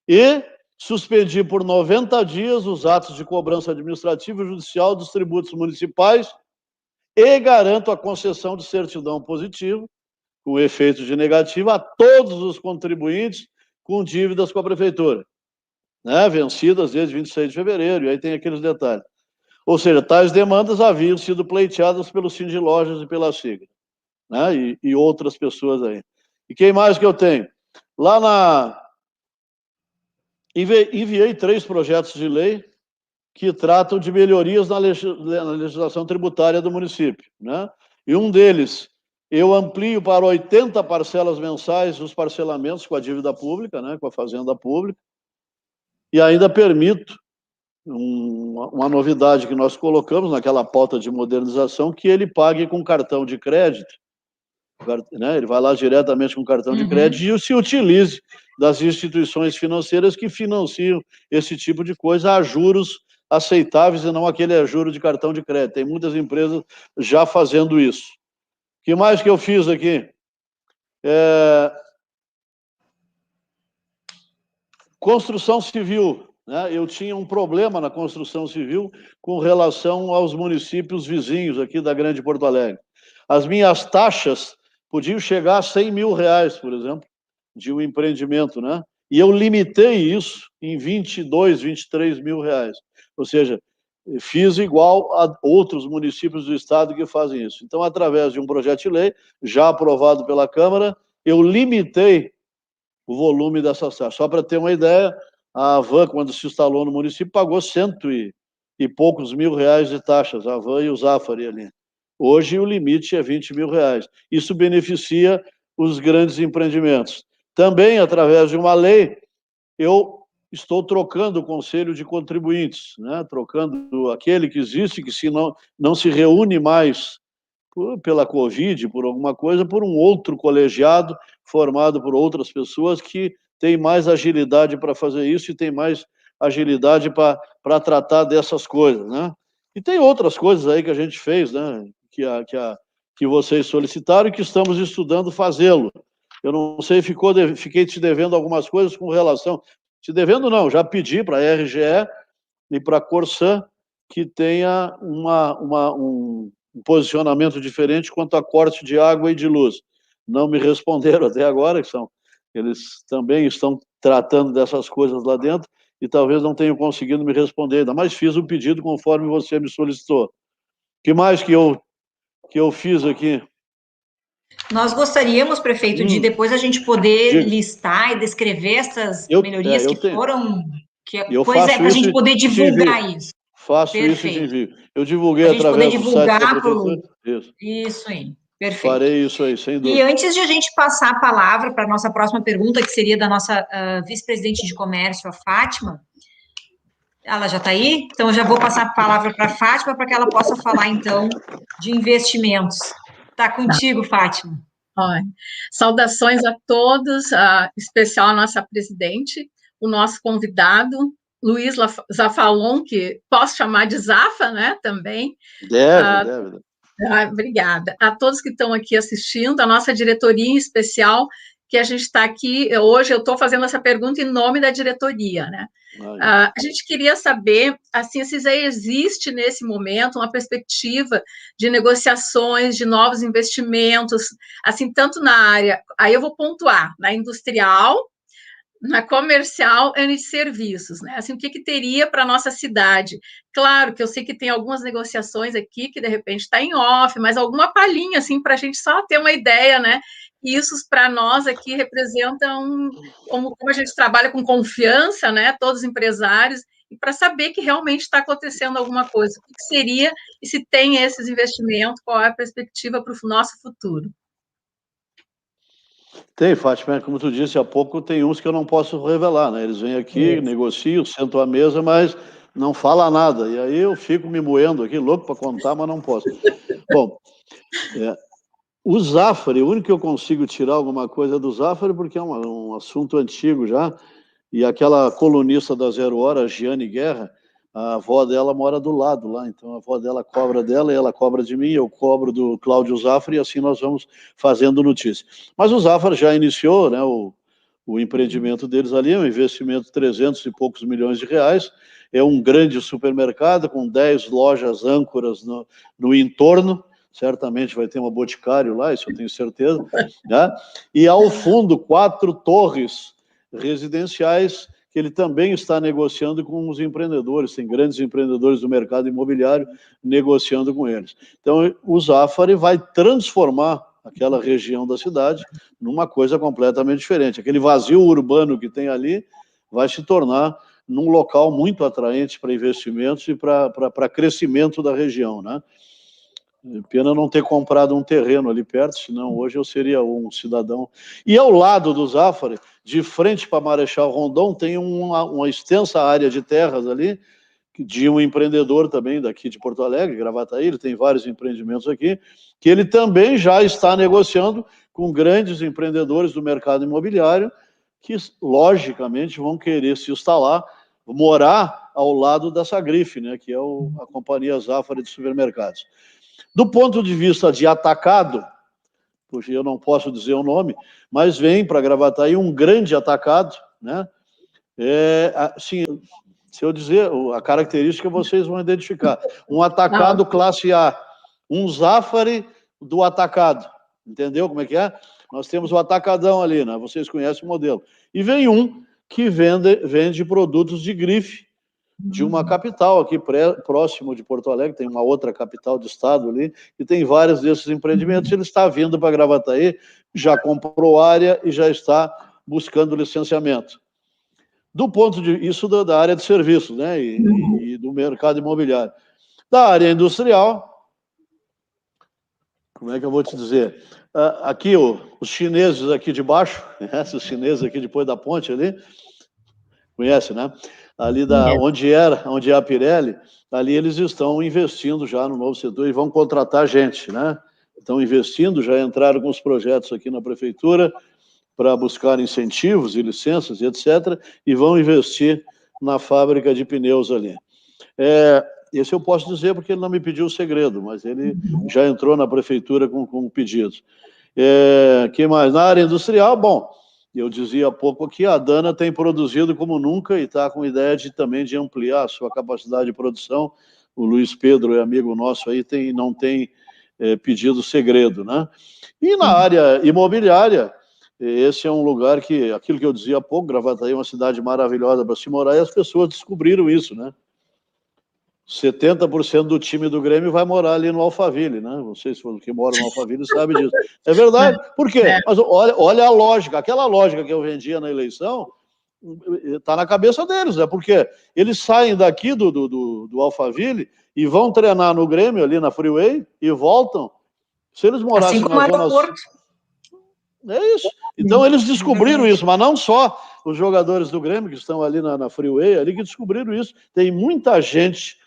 E suspendi por 90 dias os atos de cobrança administrativa e judicial dos tributos municipais e garanto a concessão de certidão positiva, com efeito de negativo, a todos os contribuintes com dívidas com a prefeitura, né? Vencidas desde 26 de fevereiro, e aí tem aqueles detalhes. Ou seja, tais demandas haviam sido pleiteadas pelo Sindicato de Lojas e pela SIGRA, né? E outras pessoas aí. E quem mais que eu tenho? Lá na... Enviei 3 projetos de lei que tratam de melhorias na legislação tributária do município, né? E um deles, eu amplio para 80 parcelas mensais os parcelamentos com a dívida pública, né? Com a fazenda pública, e ainda permito uma novidade que nós colocamos naquela pauta de modernização, que ele pague com cartão de crédito, né? Ele vai lá diretamente com cartão de crédito e se utilize das instituições financeiras que financiam esse tipo de coisa a juros aceitáveis e não aquele juro de cartão de crédito. Tem muitas empresas já fazendo isso. O que mais que eu fiz aqui? Construção civil. Eu tinha um problema na construção civil com relação aos municípios vizinhos aqui da Grande Porto Alegre. As minhas taxas podiam chegar a 100 mil reais, por exemplo, de um empreendimento, né? E eu limitei isso em 22, 23 mil reais. Ou seja, fiz igual a outros municípios do estado que fazem isso. Então, através de um projeto de lei, já aprovado pela Câmara, eu limitei o volume dessas taxas. Só para ter uma ideia, a Havan, quando se instalou no município, pagou 100 e poucos mil reais de taxas, a Havan e o Zafari ali. Hoje o limite é 20 mil reais. Isso beneficia os grandes empreendimentos. Também, através de uma lei, eu estou trocando o conselho de contribuintes, né? Trocando aquele que existe, que se não se reúne mais pela Covid, por alguma coisa, por um outro colegiado formado por outras pessoas que tem mais agilidade para fazer isso e tem mais agilidade para tratar dessas coisas, né? E tem outras coisas aí que a gente fez, né? Que vocês solicitaram e que estamos estudando fazê-lo. Eu não sei, fiquei te devendo algumas coisas com relação... Te devendo não, já pedi para a RGE e para a Corsan que tenha um posicionamento diferente quanto a corte de água e de luz. Não me responderam até agora, eles também estão tratando dessas coisas lá dentro e talvez não tenham conseguido me responder ainda, mas fiz o pedido conforme você me solicitou. O que mais que eu fiz aqui? Nós gostaríamos, prefeito, de depois a gente poder listar e descrever essas melhorias que foram... Pois é, para a gente poder divulgar isso. Faço isso e te envio. Eu divulguei através do site da prefeitura. Isso aí, perfeito. Farei isso aí, sem dúvida. E antes de a gente passar a palavra para a nossa próxima pergunta, que seria da nossa vice-presidente de comércio, a Fátima, ela já está aí? Então, eu já vou passar a palavra para a Fátima para que ela possa falar, então, de investimentos. Está contigo, Fátima. Saudações a todos, em especial a nossa presidente, o nosso convidado, Luiz Zafalon, que posso chamar de Zafa, né, também. Deve. Obrigada. A todos que estão aqui assistindo, a nossa diretoria em especial, que a gente está aqui, hoje eu estou fazendo essa pergunta em nome da diretoria, né? A gente queria saber, assim, se existe nesse momento uma perspectiva de negociações, de novos investimentos, assim, tanto na área, aí eu vou pontuar, na industrial, na comercial e de serviços, né? Assim, o que teria para a nossa cidade? Claro que eu sei que tem algumas negociações aqui que, de repente, está em off, mas alguma palhinha, assim, para a gente só ter uma ideia, né? E isso, para nós aqui, representa como a gente trabalha com confiança, né? Todos os empresários, e para saber que realmente está acontecendo alguma coisa. O que seria e se tem esses investimentos, qual é a perspectiva para o nosso futuro? Tem, Fátima, como tu disse há pouco, tem uns que eu não posso revelar, né? Eles vêm aqui, negociam, sentam à mesa, mas não fala nada. E aí eu fico me moendo aqui, louco para contar, mas não posso. Bom, O Zafari, o único que eu consigo tirar alguma coisa do Zafari, porque é um assunto antigo já, e aquela colunista da Zero Hora, Giane Guerra, a avó dela mora do lado lá, então a avó dela cobra dela, e ela cobra de mim, eu cobro do Cláudio Zafari, e assim nós vamos fazendo notícia. Mas o Zafari já iniciou, né, o empreendimento deles ali, é um investimento de 300 e poucos milhões de reais, é um grande supermercado com 10 lojas âncoras no entorno, certamente vai ter uma Boticário lá, isso eu tenho certeza, né? E ao fundo 4 torres residenciais que ele também está negociando com os empreendedores, tem grandes empreendedores do mercado imobiliário negociando com eles. Então, o Zafari vai transformar aquela região da cidade numa coisa completamente diferente. Aquele vazio urbano que tem ali vai se tornar num local muito atraente para investimentos e para crescimento da região, né? Pena não ter comprado um terreno ali perto, senão hoje eu seria um cidadão. E ao lado do Zafari, de frente para Marechal Rondon, tem uma extensa área de terras ali, de um empreendedor também daqui de Porto Alegre, Gravataí, ele tem vários empreendimentos aqui, que ele também já está negociando com grandes empreendedores do mercado imobiliário, que logicamente vão querer se instalar, morar ao lado da Sagrife, né, que é a companhia Zafari de supermercados. Do ponto de vista de atacado, porque eu não posso dizer o nome, mas vem para Gravataí um grande atacado, né? Assim, se eu dizer a característica, vocês vão identificar. Um atacado classe A, um Zafari do atacado. Entendeu como é que é? Nós temos o atacadão ali, né? Vocês conhecem o modelo. E vem um que vende produtos de grife, de uma capital aqui próximo de Porto Alegre, tem uma outra capital de estado ali, e tem vários desses empreendimentos. Ele está vindo para Gravataí, já comprou área e já está buscando licenciamento. Do ponto de isso da área de serviços, né, e do mercado imobiliário. Da área industrial, como é que eu vou te dizer? Aqui, os chineses aqui de baixo, conhece os chineses aqui depois da ponte ali? Conhece, né? Ali onde é a Pirelli, ali eles estão investindo já no novo setor e vão contratar gente, né? Estão investindo, já entraram com os projetos aqui na prefeitura para buscar incentivos e licenças e etc., e vão investir na fábrica de pneus ali. Esse eu posso dizer porque ele não me pediu o segredo, mas ele já entrou na prefeitura com pedidos. Que mais? Na área industrial, bom, eu dizia há pouco aqui, a Dana tem produzido como nunca e está com ideia também de ampliar a sua capacidade de produção. O Luiz Pedro é amigo nosso aí, não tem pedido segredo, né? E na área imobiliária, esse é um lugar que, aquilo que eu dizia há pouco, Gravataí é uma cidade maravilhosa para se morar, e as pessoas descobriram isso, né? 70% do time do Grêmio vai morar ali no Alphaville, né? Vocês que moram no Alphaville sabem disso. É verdade. Por quê? Mas olha a lógica. Aquela lógica que eu vendia na eleição está na cabeça deles, né? Porque eles saem daqui do Alphaville e vão treinar no Grêmio, ali na Freeway, e voltam. Se eles morassem assim como na zona... É isso. Então eles descobriram isso, mas não só os jogadores do Grêmio que estão ali na Freeway, ali que descobriram isso. Tem muita gente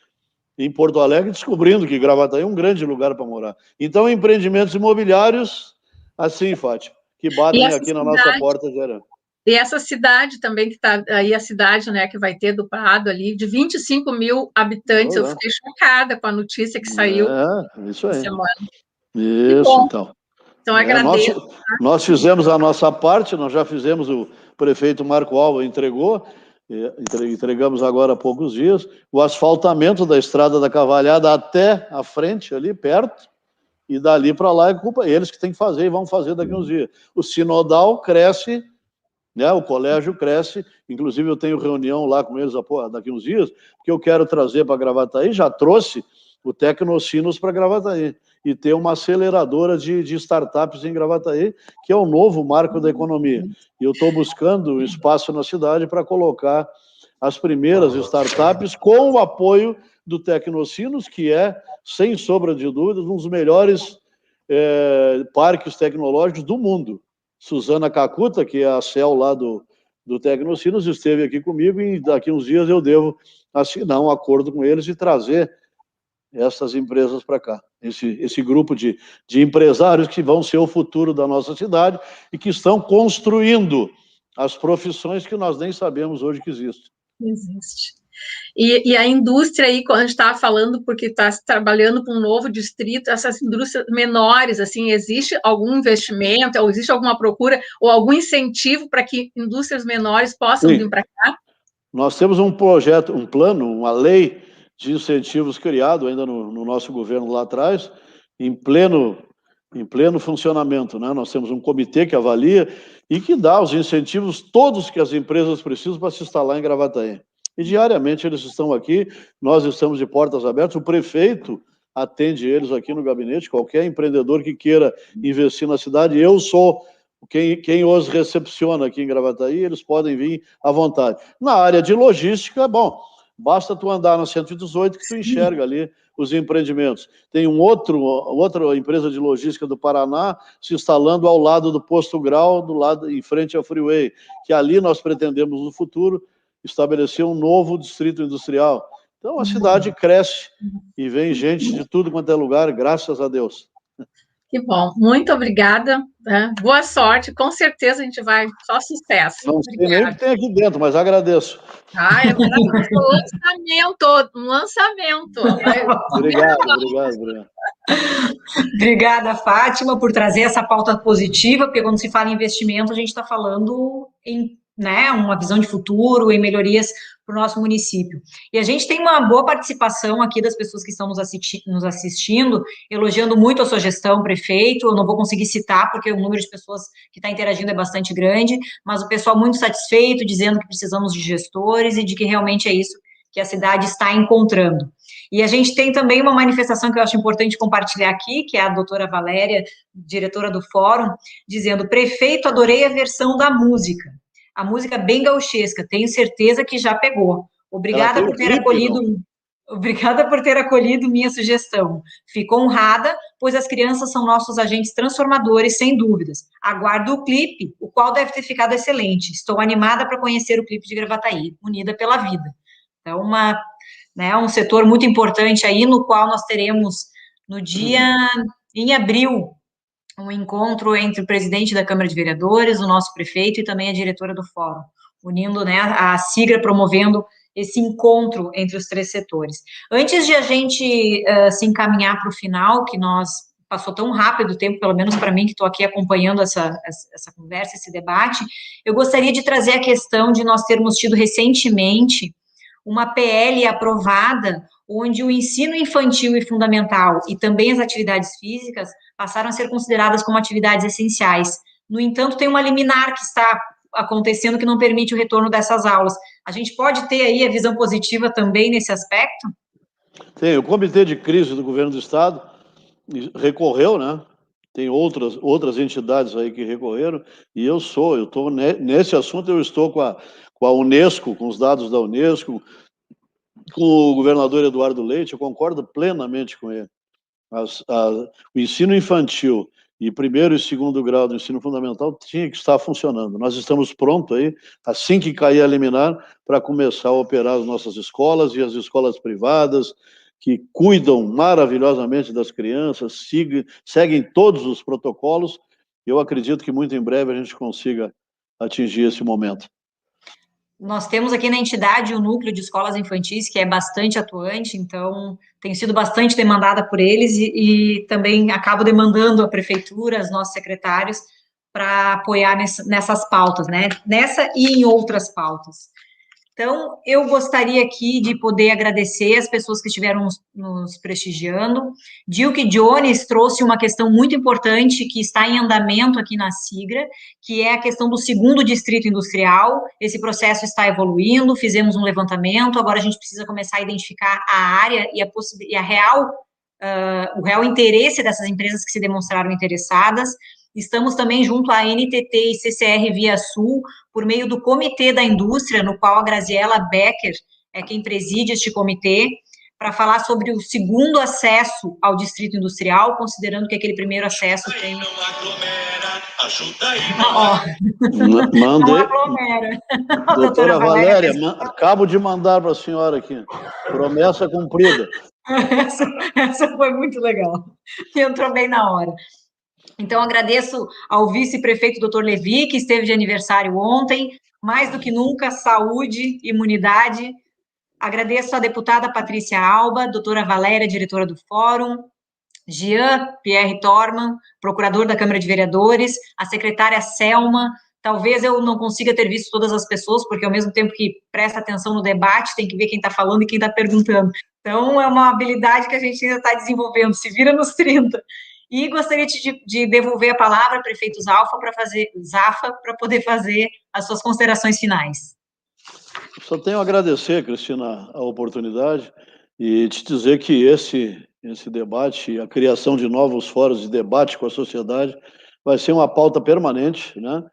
em Porto Alegre, descobrindo que Gravataí é um grande lugar para morar. Então, empreendimentos imobiliários, assim, Fátima, que batem aqui na nossa porta gerando. E essa cidade também, que está aí, a cidade, né, que vai ter do Prado ali, de 25 mil habitantes, eu fiquei chocada com a notícia que saiu isso aí. semana. Isso, então. Então, agradeço. Nós fizemos a nossa parte, nós já fizemos, o prefeito Marco Alva entregamos agora há poucos dias, o asfaltamento da Estrada da Cavalhada até a frente, ali perto, e dali para lá é culpa eles que tem que fazer e vão fazer daqui uns dias. O Sinodal cresce, né, o colégio cresce, inclusive eu tenho reunião lá com eles daqui uns dias, que eu quero trazer para Gravataí, já trouxe o Tecnocinos para Gravataí, e ter uma aceleradora de startups em Gravataí, que é o novo marco da economia. E eu estou buscando espaço na cidade para colocar as primeiras startups com o apoio do Tecnocinos, que é, sem sombra de dúvidas, um dos melhores parques tecnológicos do mundo. Suzana Cacuta, que é a CEO lá do Tecnocinos, esteve aqui comigo e daqui uns dias eu devo assinar um acordo com eles e trazer essas empresas para cá, esse grupo de empresários que vão ser o futuro da nossa cidade e que estão construindo as profissões que nós nem sabemos hoje que existem. Existe. E a indústria aí, quando a gente estava falando, porque está trabalhando com um novo distrito, essas indústrias menores, assim, existe algum investimento, ou existe alguma procura, ou algum incentivo para que indústrias menores possam vir para cá? Nós temos um projeto, um plano, uma lei de incentivos criado ainda no nosso governo lá atrás, em pleno funcionamento, né? Nós temos um comitê que avalia e que dá os incentivos todos que as empresas precisam para se instalar em Gravataí. E diariamente eles estão aqui, nós estamos de portas abertas, o prefeito atende eles aqui no gabinete, qualquer empreendedor que queira investir na cidade, eu sou quem os recepciona aqui em Gravataí, eles podem vir à vontade. Na área de logística, bom, basta tu andar na 118 que tu enxerga ali os empreendimentos. Tem outra empresa de logística do Paraná se instalando ao lado do Posto Grau, em frente ao Freeway, que ali nós pretendemos no futuro estabelecer um novo distrito industrial. Então a cidade cresce e vem gente de tudo quanto é lugar, graças a Deus. Que bom, muito obrigada, né? Boa sorte, com certeza a gente vai, só sucesso. Não sei nem o que tem aqui dentro, mas agradeço. Ah, é maravilhoso, um lançamento. Obrigado. Obrigada, Fátima, por trazer essa pauta positiva, porque quando se fala em investimento, a gente está falando em, né, uma visão de futuro, em melhorias para o nosso município. E a gente tem uma boa participação aqui das pessoas que estão nos assistindo, elogiando muito a sua gestão, prefeito. Eu não vou conseguir citar, porque o número de pessoas que está interagindo é bastante grande, mas o pessoal muito satisfeito, dizendo que precisamos de gestores e de que realmente é isso que a cidade está encontrando. E a gente tem também uma manifestação que eu acho importante compartilhar aqui, que é a doutora Valéria, diretora do fórum, dizendo: prefeito, adorei a versão da música. A música bem gauchesca, tenho certeza que já pegou. Obrigada por ter acolhido minha sugestão. Fico honrada, pois as crianças são nossos agentes transformadores, sem dúvidas. Aguardo o clipe, o qual deve ter ficado excelente. Estou animada para conhecer o clipe de Gravataí, Unida pela Vida. Então, um setor muito importante aí, no qual nós teremos, em abril, um encontro entre o presidente da Câmara de Vereadores, o nosso prefeito e também a diretora do fórum, unindo, né, a SIGRA, promovendo esse encontro entre os três setores. Antes de a gente se encaminhar para o final, que passou tão rápido o tempo, pelo menos para mim, que estou aqui acompanhando essa conversa, esse debate, eu gostaria de trazer a questão de nós termos tido recentemente uma PL aprovada, onde o ensino infantil e fundamental e também as atividades físicas passaram a ser consideradas como atividades essenciais. No entanto, tem uma liminar que está acontecendo que não permite o retorno dessas aulas. A gente pode ter aí a visão positiva também nesse aspecto? Tem, o Comitê de Crise do Governo do Estado recorreu, né? Tem outras entidades aí que recorreram, e nesse assunto eu estou com a Unesco, com os dados da Unesco, com o governador Eduardo Leite, eu concordo plenamente com ele. O ensino infantil e primeiro e segundo grau do ensino fundamental tinha que estar funcionando. Nós estamos prontos aí, assim que cair a liminar, para começar a operar as nossas escolas e as escolas privadas, que cuidam maravilhosamente das crianças, seguem todos os protocolos. Eu acredito que muito em breve a gente consiga atingir esse momento. Nós temos aqui na entidade o núcleo de escolas infantis, que é bastante atuante, então tem sido bastante demandada por eles e também acabo demandando a prefeitura, os nossos secretários, para apoiar nessas pautas, né? Nessa e em outras pautas. Então, eu gostaria aqui de poder agradecer as pessoas que estiveram nos prestigiando. Dilke Jones trouxe uma questão muito importante que está em andamento aqui na SIGRA, que é a questão do segundo distrito industrial. Esse processo está evoluindo, fizemos um levantamento, agora a gente precisa começar a identificar a área e o real interesse dessas empresas que se demonstraram interessadas. Estamos também junto à NTT e CCR Via Sul, por meio do Comitê da Indústria, no qual a Graziela Becker é quem preside este comitê, para falar sobre o segundo acesso ao Distrito Industrial, considerando que aquele primeiro acesso tem... Mandei. Doutora Valéria, acabo de mandar para a senhora aqui. Promessa cumprida. Essa foi muito legal. Entrou bem na hora. Então, agradeço ao vice-prefeito Dr. Levi, que esteve de aniversário ontem. Mais do que nunca, saúde, imunidade. Agradeço à deputada Patrícia Alba, doutora Valéria, diretora do Fórum, Jean Pierre Torman, procurador da Câmara de Vereadores, a secretária Selma. Talvez eu não consiga ter visto todas as pessoas, porque ao mesmo tempo que presta atenção no debate, tem que ver quem está falando e quem está perguntando. Então, é uma habilidade que a gente ainda está desenvolvendo, se vira nos 30. E gostaria de devolver a palavra ao prefeito Zafa para poder fazer as suas considerações finais. Só tenho a agradecer, Cristina, a oportunidade e te dizer que esse debate, a criação de novos fóruns de debate com a sociedade, vai ser uma pauta permanente, né?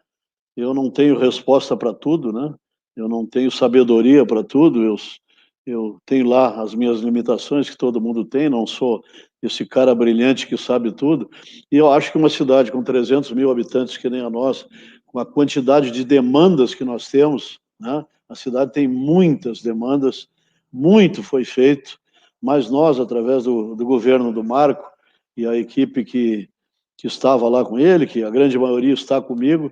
Eu não tenho resposta para tudo, né? Eu não tenho sabedoria para tudo, eu tenho lá as minhas limitações que todo mundo tem, não sou esse cara brilhante que sabe tudo, e eu acho que uma cidade com 300 mil habitantes que nem a nossa, com a quantidade de demandas que nós temos, né? A cidade tem muitas demandas, muito foi feito, mas nós, através do governo do Marco e a equipe que estava lá com ele, que a grande maioria está comigo,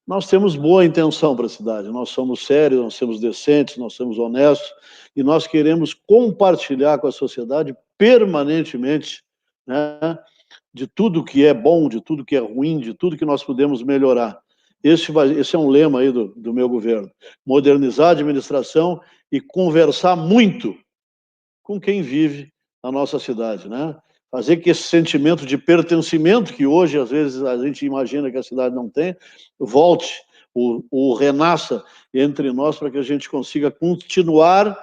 nós temos boa intenção para a cidade, nós somos sérios, nós somos decentes, nós somos honestos, e nós queremos compartilhar com a sociedade permanentemente, né, de tudo que é bom, de tudo que é ruim, de tudo que nós podemos melhorar. Esse é um lema aí do meu governo, modernizar a administração e conversar muito com quem vive a nossa cidade, né? Fazer que esse sentimento de pertencimento que hoje, às vezes, a gente imagina que a cidade não tem, volte, o renasça entre nós para que a gente consiga continuar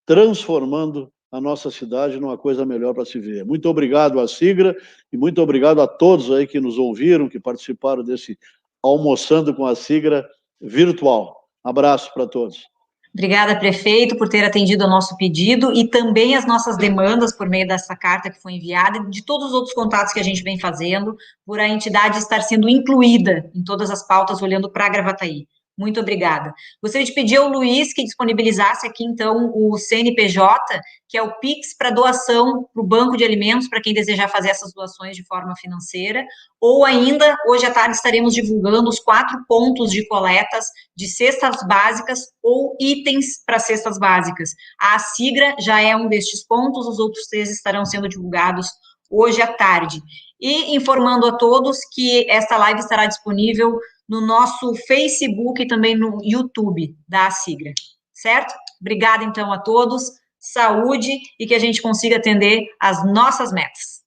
transformando a nossa cidade numa coisa melhor para se ver. Muito obrigado à Sigra e muito obrigado a todos aí que nos ouviram, que participaram desse Almoçando com a Sigra virtual. Abraço para todos. Obrigada, prefeito, por ter atendido ao nosso pedido e também as nossas demandas por meio dessa carta que foi enviada e de todos os outros contatos que a gente vem fazendo, por a entidade estar sendo incluída em todas as pautas, olhando para Gravataí. Muito obrigada. Gostaria de pedir ao Luiz que disponibilizasse aqui, então, o CNPJ, que é o Pix para doação para o Banco de Alimentos, para quem desejar fazer essas doações de forma financeira, ou ainda, hoje à tarde, estaremos divulgando os 4 pontos de coletas de cestas básicas ou itens para cestas básicas. A Sigra já é um destes pontos, os outros 3 estarão sendo divulgados hoje à tarde. E informando a todos que esta live estará disponível no nosso Facebook e também no YouTube da Sigra, certo? Obrigada, então, a todos, saúde e que a gente consiga atender as nossas metas.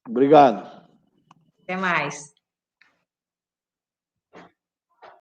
Obrigado. Até mais.